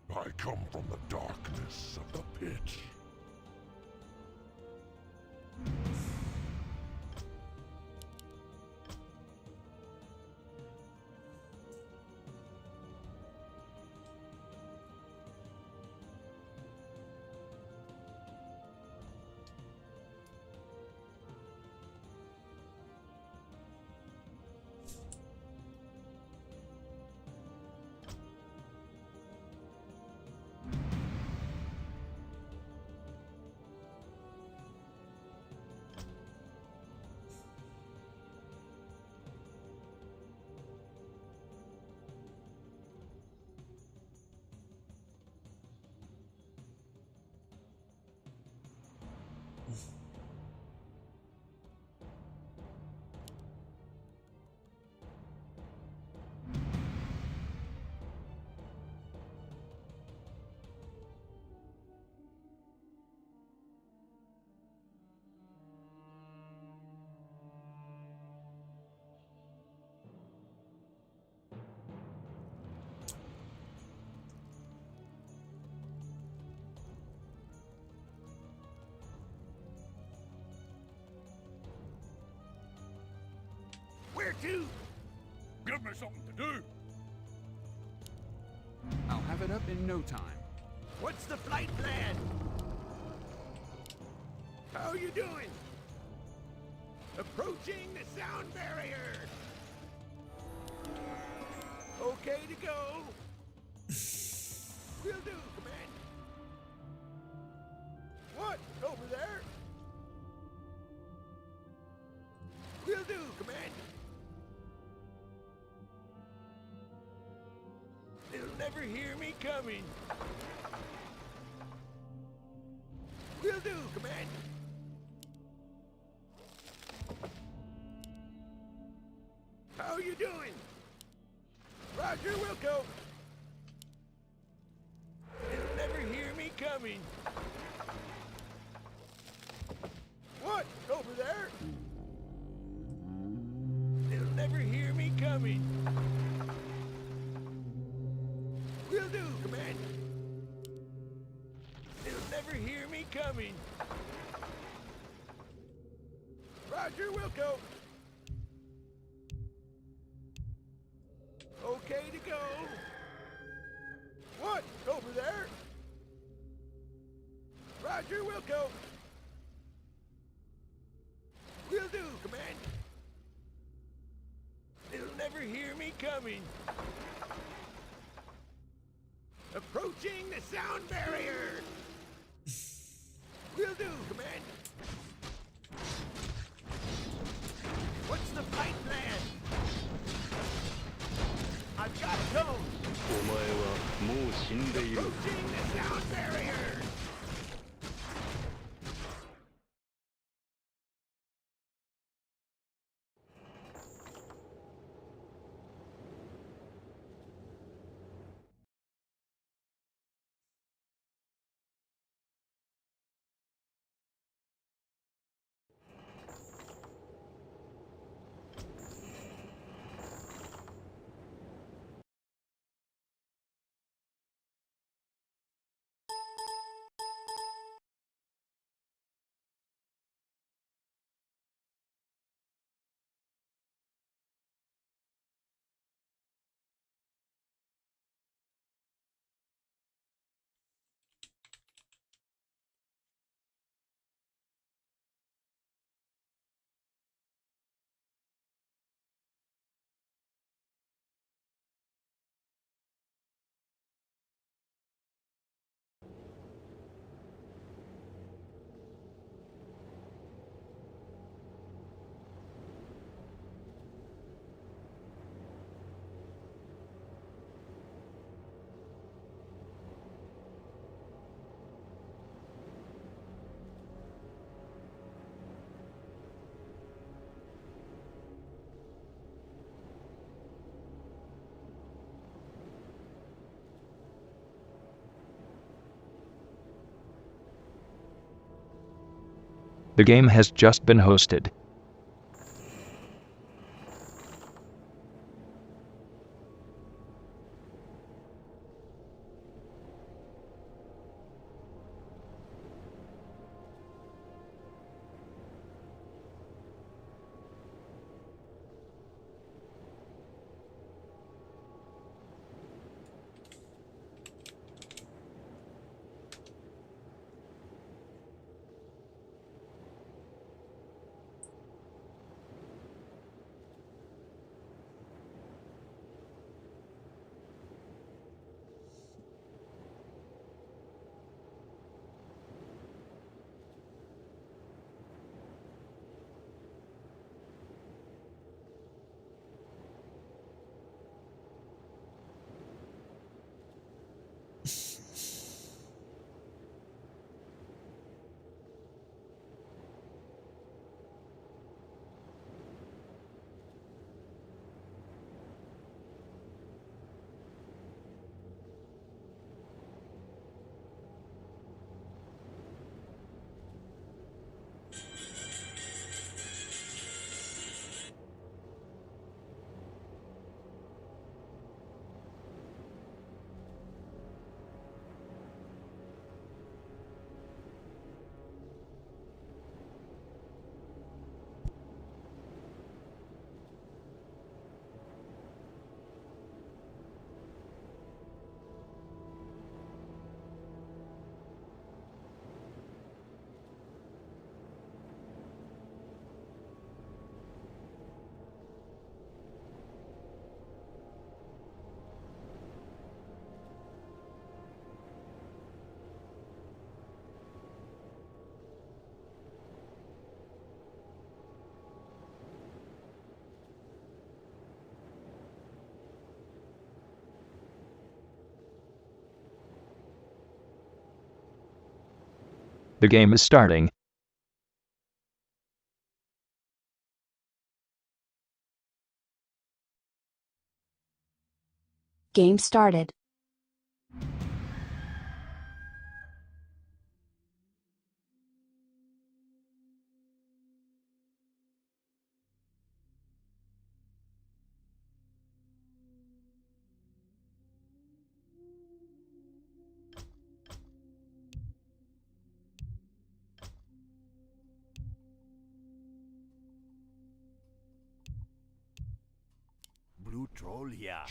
I come from the darkness of the pit. too. Give me something to do. I'll have it up in no time. What's the flight plan? How you doing? Approaching the sound barrier. Okay to go. Will do, Command. What? Over there? Will do, Command. They'll never hear me coming. Will do, Command. How you doing? Roger, Wilco. They'll never hear me coming. What? Over there? They'll never hear me coming. Will do, Command. They'll never hear me coming. Roger, Wilco. Okay to go. What? Over there? Roger, Wilco. Will do, Command. They'll never hear me coming. Approaching the sound barrier. Will do, Command. What's the flight plan? I've got to go. お前はもう死んでいる。 Approaching the sound barrier. The game has just been hosted. The game is starting. Game started. Blue troll, yeah.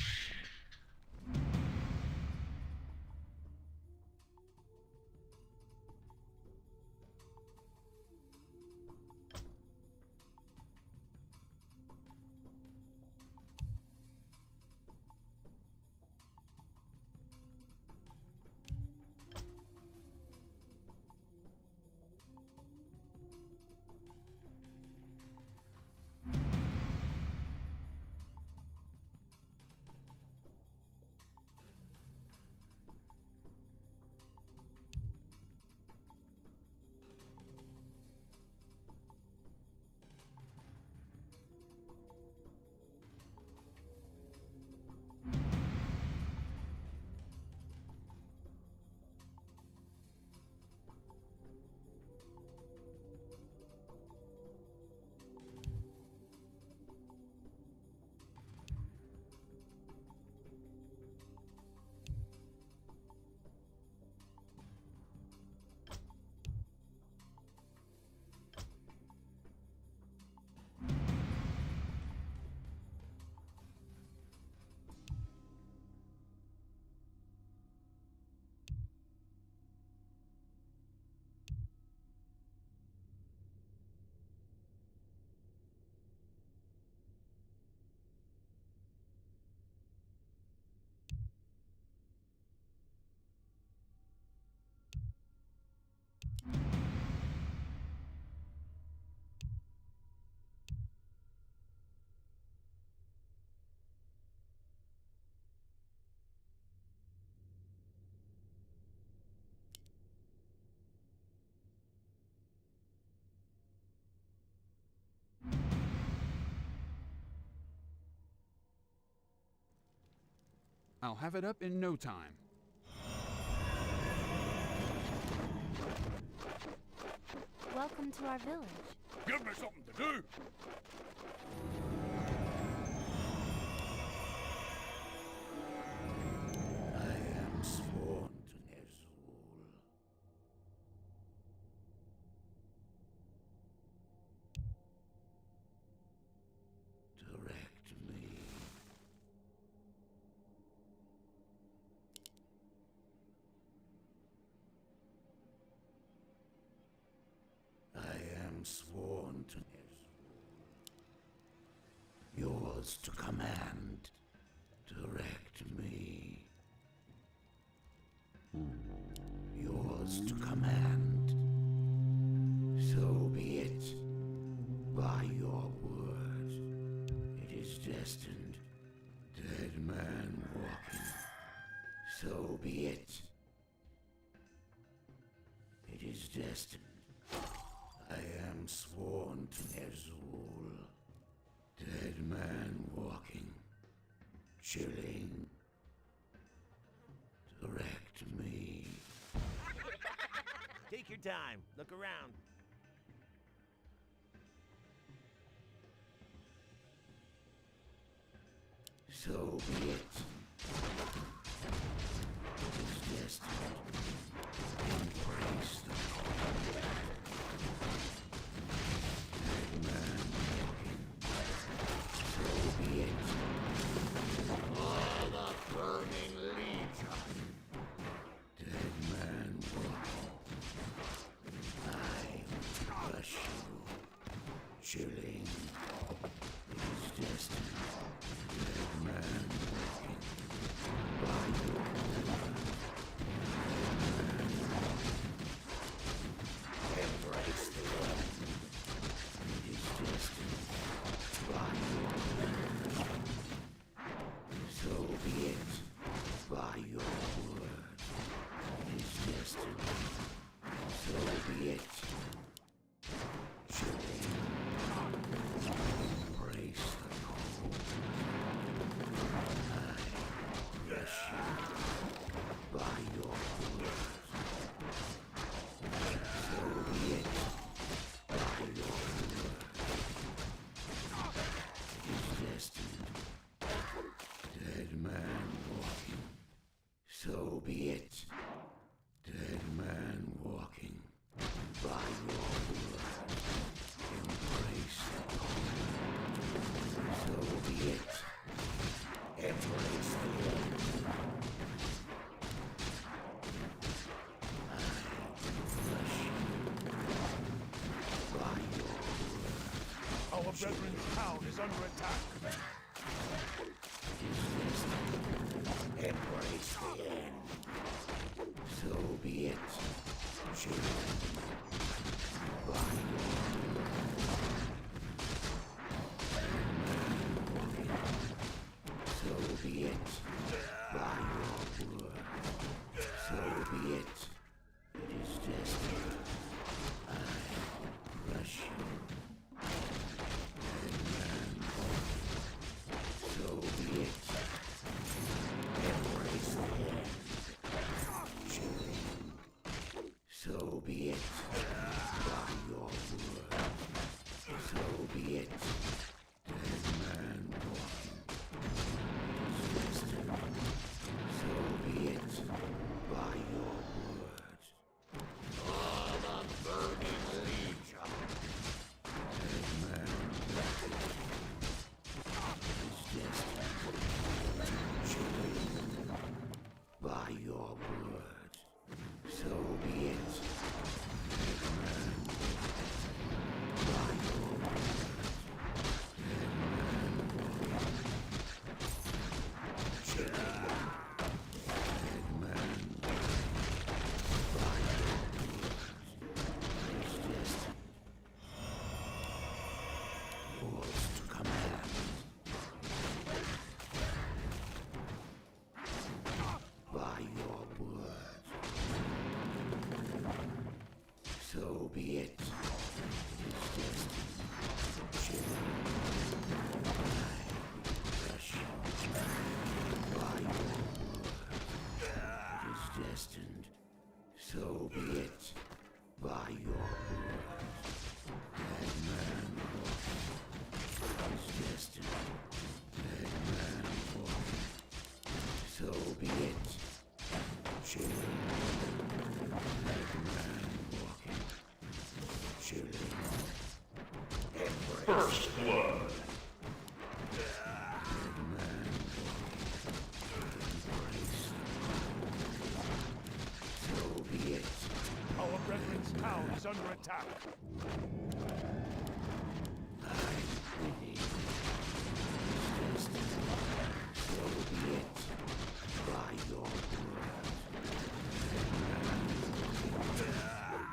I'll have it up in no time. Welcome to our village. Give me something to do! I am sworn to Ner'zhul. Direct me. I am sworn to Ner'zhul. Yours to command. Direct me. Yours to command. So be it. By your word, it is destined. Dead man walking. So be it. It is destined. I am sworn to Ner'zhul. Dead man walking. Chilling. Direct me. Take your time. Look around. So be it. It is destined. Embrace the call. Dead man walking. So be it. For the burning legion. Dead man walking. I crush you. Chilling. It is destined. Dead man walking. By your command. be it. Dead man walking by your blood. Embrace the common. So be it. Embrace the end. I crush you by your blood. Our brethren's town is under attack. Embrace the end. So be it. Children, by your so be it. By your blood. So be it. It is destiny. I crush you. Dead man. So be it. Embrace the end. Chilling. So be it. By your blood. So be it. Dead man walking. So be it by your word. Oh, the burning legion. Dead man is destined. Chilling by your word. So be it. Dead man by your word. Dead man chilling. So be it. It's destined. Chilling. I crush you by your word. It is destined. So be it by your word. Dead man walking is destined. Dead man walking. So be it. Chilling. Dead man walking. Chilling. Embrace. First blood. Dead man walking. Embrace. So be it. Our brethren's town is under attack. I believe it is destined. So be it. By your word.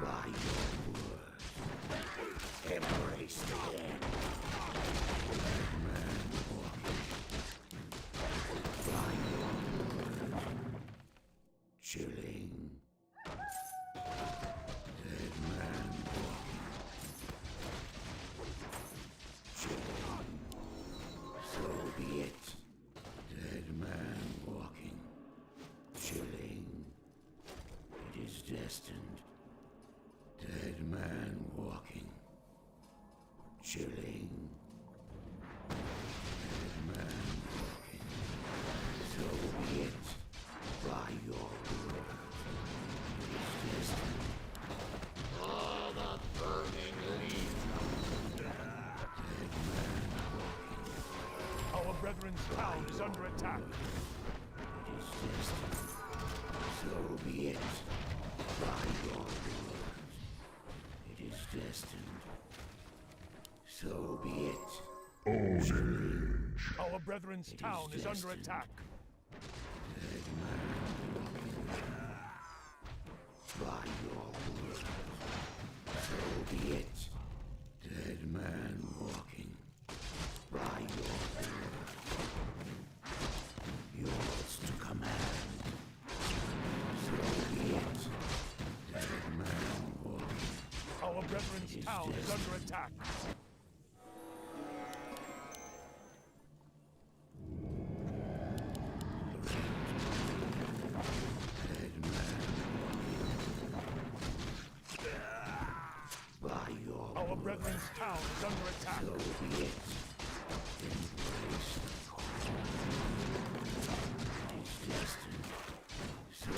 By your word. Embrace the end. Dead man walking. By your word. Chilling. Dead man walking. Chilling. So be it. Dead man walking. Chilling. It is destined. Dead man walking. Chilling. Dead man walking. So be it. By your word. It is destined. Oh, the burning legion. Dead man walking. Our brethren's town is under attack. It is destined. So be it. By your word. It is destined. So be it. Our brethren's town is under attack. Dead man walking. By your word. So be it. Dead man walking. By your word. Yours to command. So be it. Dead man walking. Our brethren's town is under attack. Dead man walking. By your Our brethren's town is under attack. So be it. Embrace the call. It is destined. So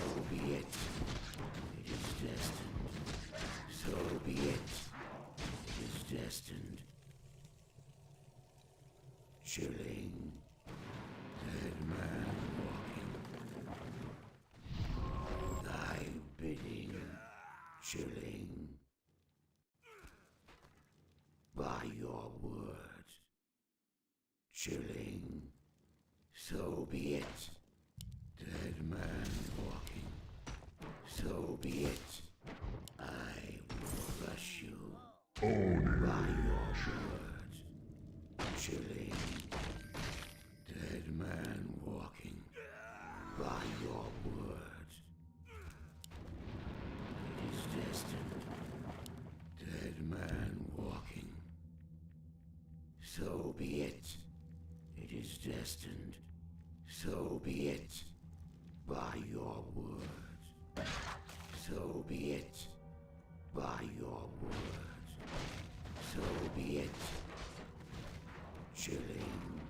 chilling. By your word, chilling. So be it. Dead man walking. So be it. I will crush you. By your word, chilling. Dead man walking. By your word, it is destined. Dead man walking. So be it. It is destined. So be it. By your word. So be it. By your word. So be it. Chilling.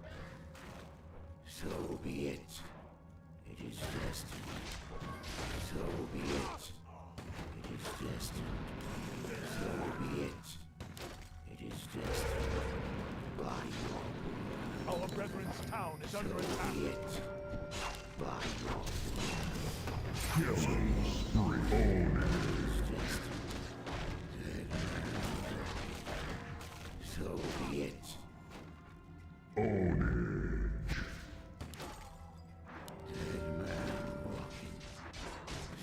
So be it. It is destined. So be it. It is destined. So be it. It is destined. By your word. Our brethren's town is under attack. So be it. By your word. Killing spree. It is destined. Dead man walking. So be it. Ownage. Dead man walking.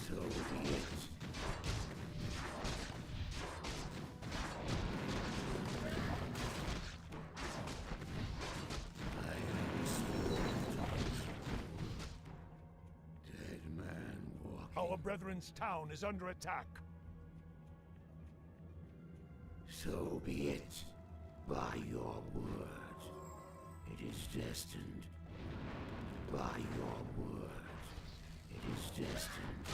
So be it. I am sworn. Dead man walking. Our brethren's town is under attack. So be it. By your word. It is destined. By your word. It is destined.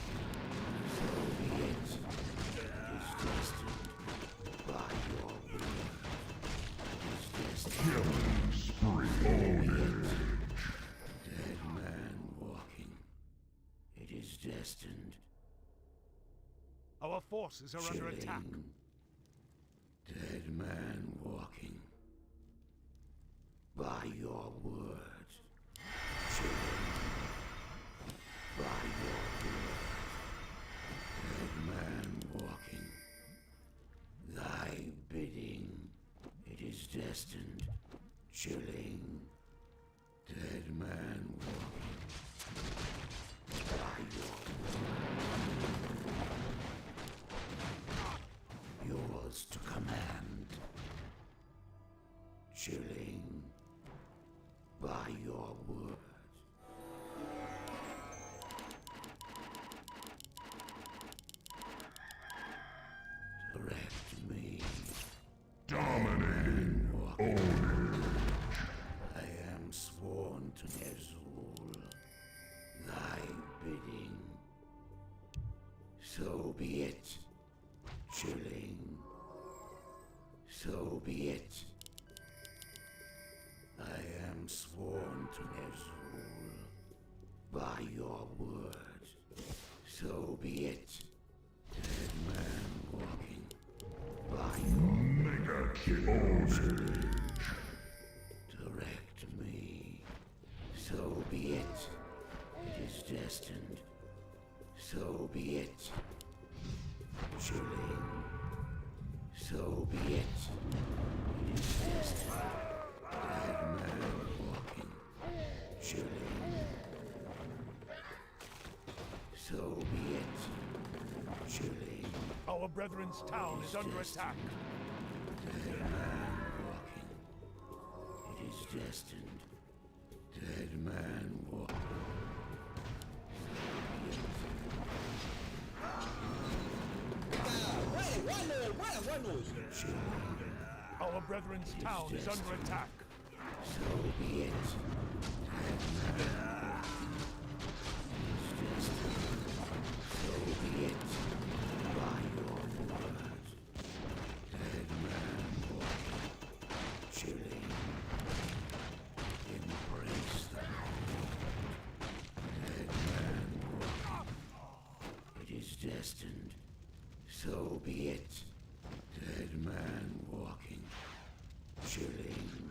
So be it. It is destined. By your word. It is destined. Killing spree. So be Ownage. it. Dead man walking. It is destined. Our forces are under attack. Chilling. Dead man walking. By your word. Chilling. By your word. Dead man walking. Thy bidding. It is destined. Chilling. Dead man walking. By your word. Yours to command. Chilling. By your word. Direct me. Dominating. Ownage. I am sworn to Nezul. Thy bidding. So be it. Chilling. So be it. I am sworn to Nezul. By your word. So be it. Dead man walking. By your Mega kill. Ownage. direct me. So be it. It is destined. So be it. Chilling. So be it. It is destined. Dead man walking. Chilling. So be it. Chilling. Our brethren's town is under attack. Dead man walking. It is destined. Dead man walking. Our brethren's town is under attack. So be it. Dead man walking. It is destined. So be it. By your word. Dead man walking. Chilling. Embrace the moment. Dead man walking. It is destined. So be it. Dead man walking. Chilling.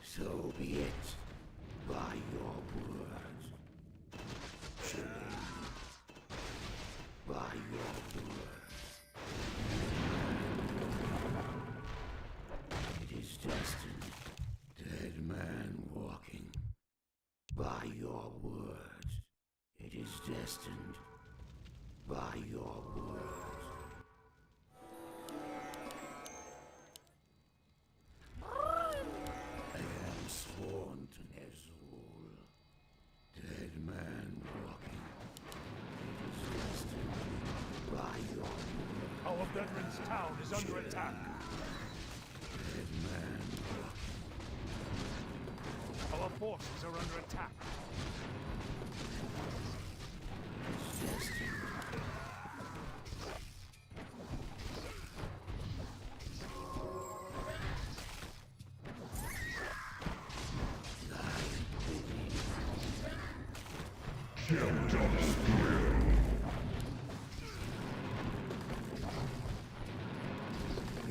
So be it. By your word. Chilling. By your word. By your word, it is destined. By your word. I am sworn to Ner'zhul. Dead man walking. It is destined. By your word. Our veterans' town is under attack. Dead man walking. Our forces are under attack. It is destined.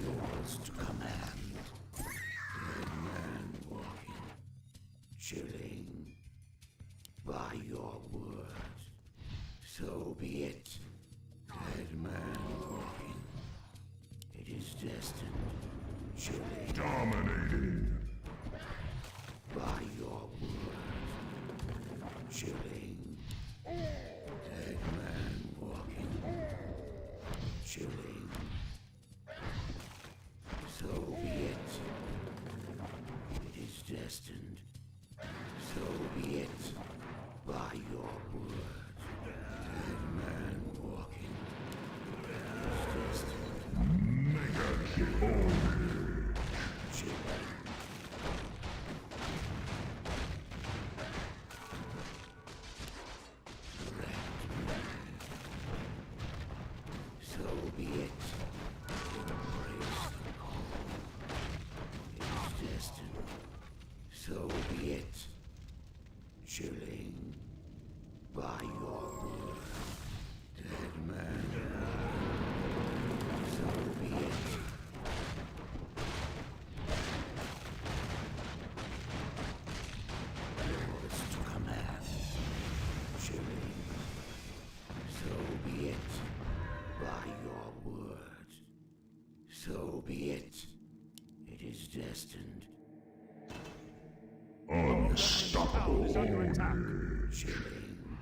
Yours to command. Dead man walking. Chilling. By your word. So be it. Dead man walking. It is destined. Chilling. Dominating. By your word. Chilling. Dead man walking. Chilling. So be it. It is destined. So be it. By your word. Dead man walking. It is destined. Mega kill. Chilling. So be it. Embrace the call. It is destined. So be it. Chilling. By your word. Dead man. So be it. Yours to command. Chilling. So be it. By your word. So be it. It is destined. Unstoppable. Is under attack. Chilling.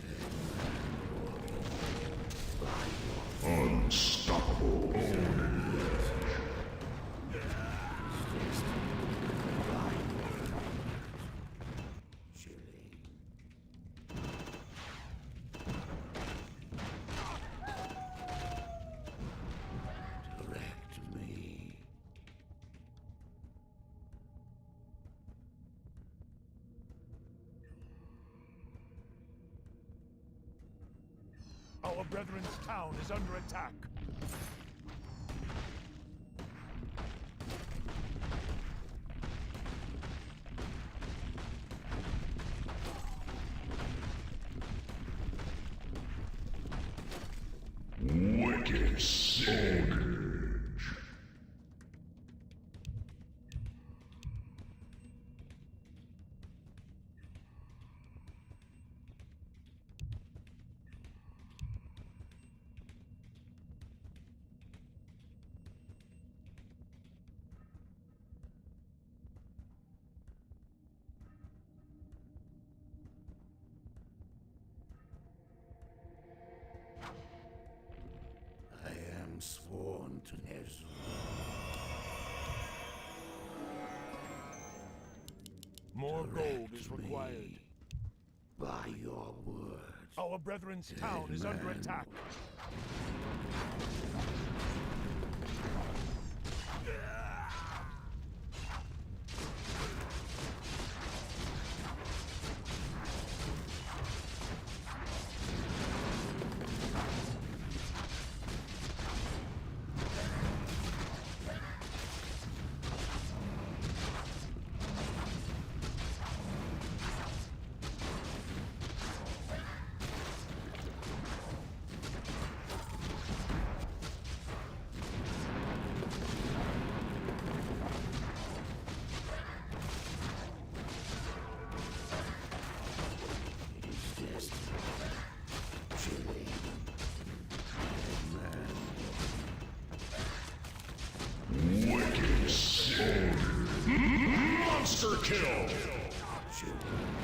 Dead man walking. By your Unstoppable. it is destined. By your word. Chilling. Direct me. Our brethren's town is under attack. Wicked Savage. I am sworn to Ner'zhul. More gold is Direct required. me. By your word. Our brethren's town is under man. attack. Monster kill! Chilling.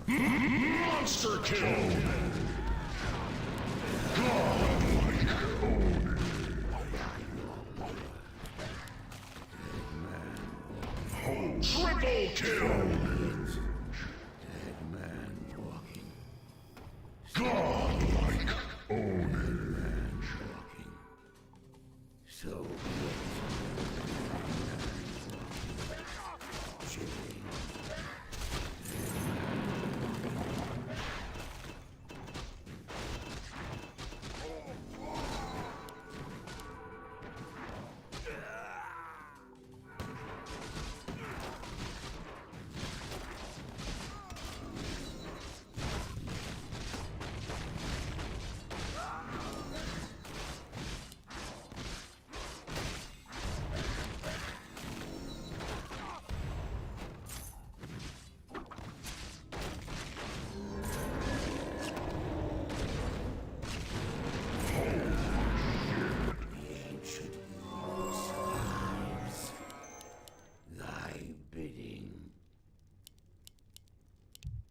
Monster kill! Godlike own it. Triple kill! Dead man walking. Godlike own Man walking. So be it. Chilling.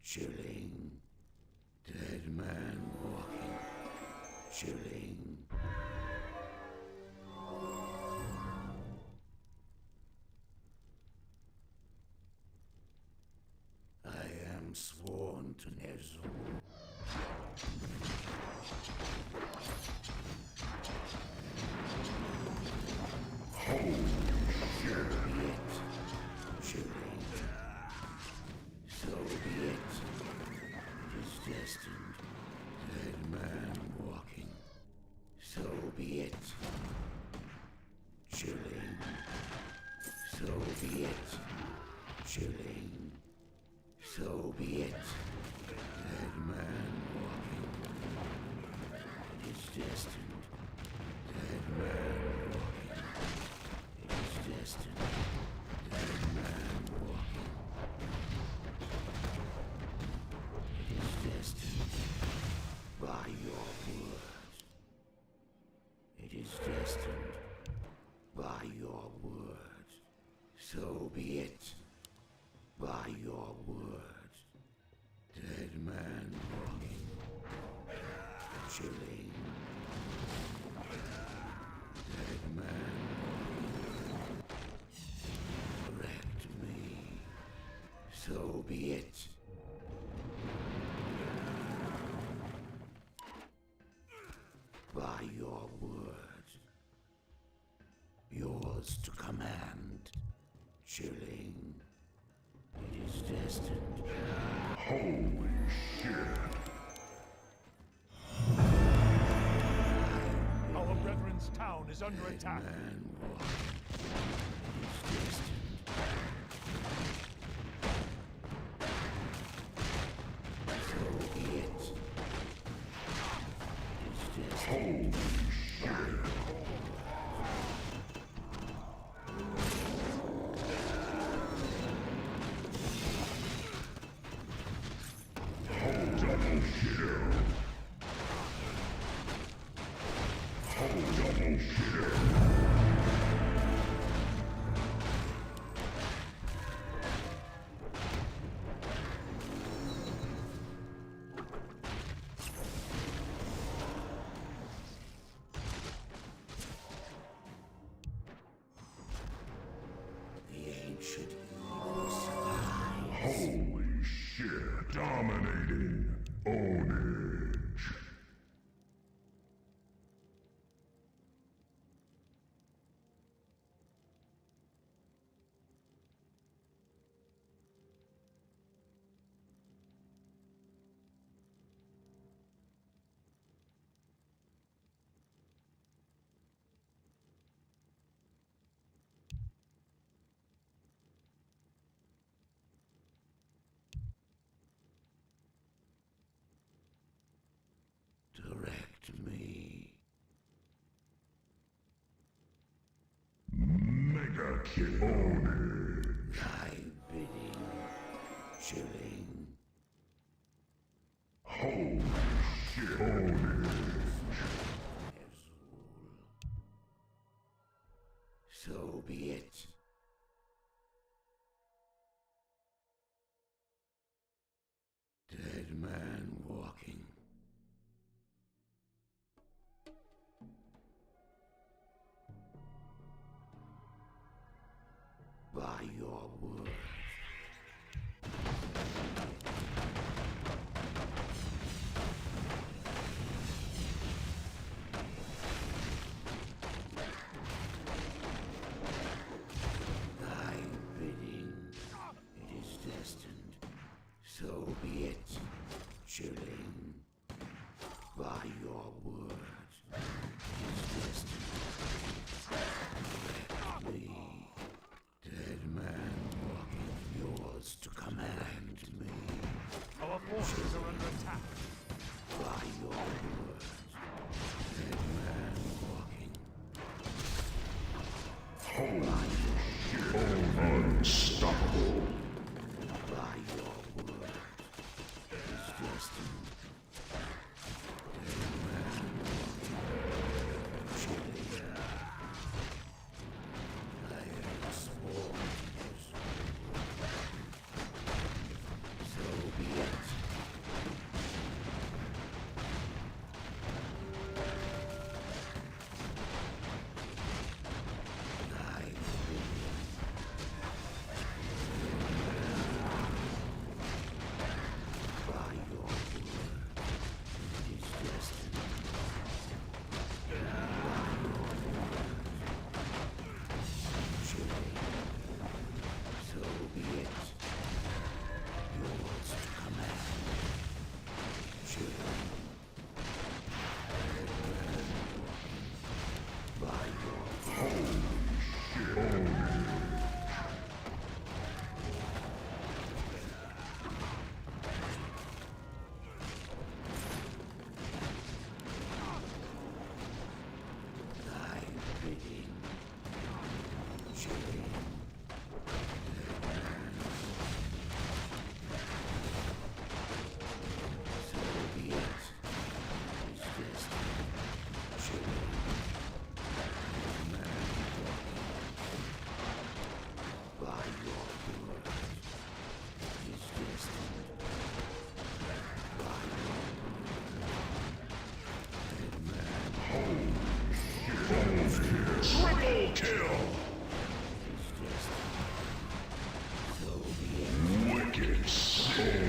Chilling. Dead man walking. Chilling. I am sworn to Ner'zhul. Holy shit. Be it. Chilling. So be it. It is destined. Dead man walking. So be it. Chilling. So be it. Chilling. So be it. Dead man walking. It is destined. Dead man walking. It is destined. Dead man walking. It is destined. By your word. It is destined. By your word. So be it. By your word. Dead man walking. Chilling. Dead man walking. Correct me. So be it. By your word. Yours to command. Chilling. It is destined. Holy shit. Our brethren's town is under attack. Man walking. It is destined. So be it. It is destined. Holy shit. Double kill. Double kill. The ancient evil survives. Holy shit. Dominating. Ownage. Direct me. Mega kill. Ownage. Thy bidding. Chilling. Holy shit. Ownage. Ner'zhul. So be it. Dead man walking. By your word. Thy bidding, it is destined. So be it, chilling. By your words, it is destined. Let me, dead man walking, yours to command me. Our forces are under attack. By your words, dead man walking. Unstoppable. By your word, it is destined. Dead man walking, chilling. I am sworn. So be it. Thy bidding. By your word, it is destined. By your word, chilling. So be it. Yours to command. Chilling. By your thy bidding. Chilling. So be it. Is destined. Chilling. Man by your word. Is destined. By your word. Triple kill. Is destined. So be it. Wicked soul.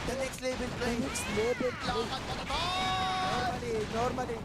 The next level play. Normally.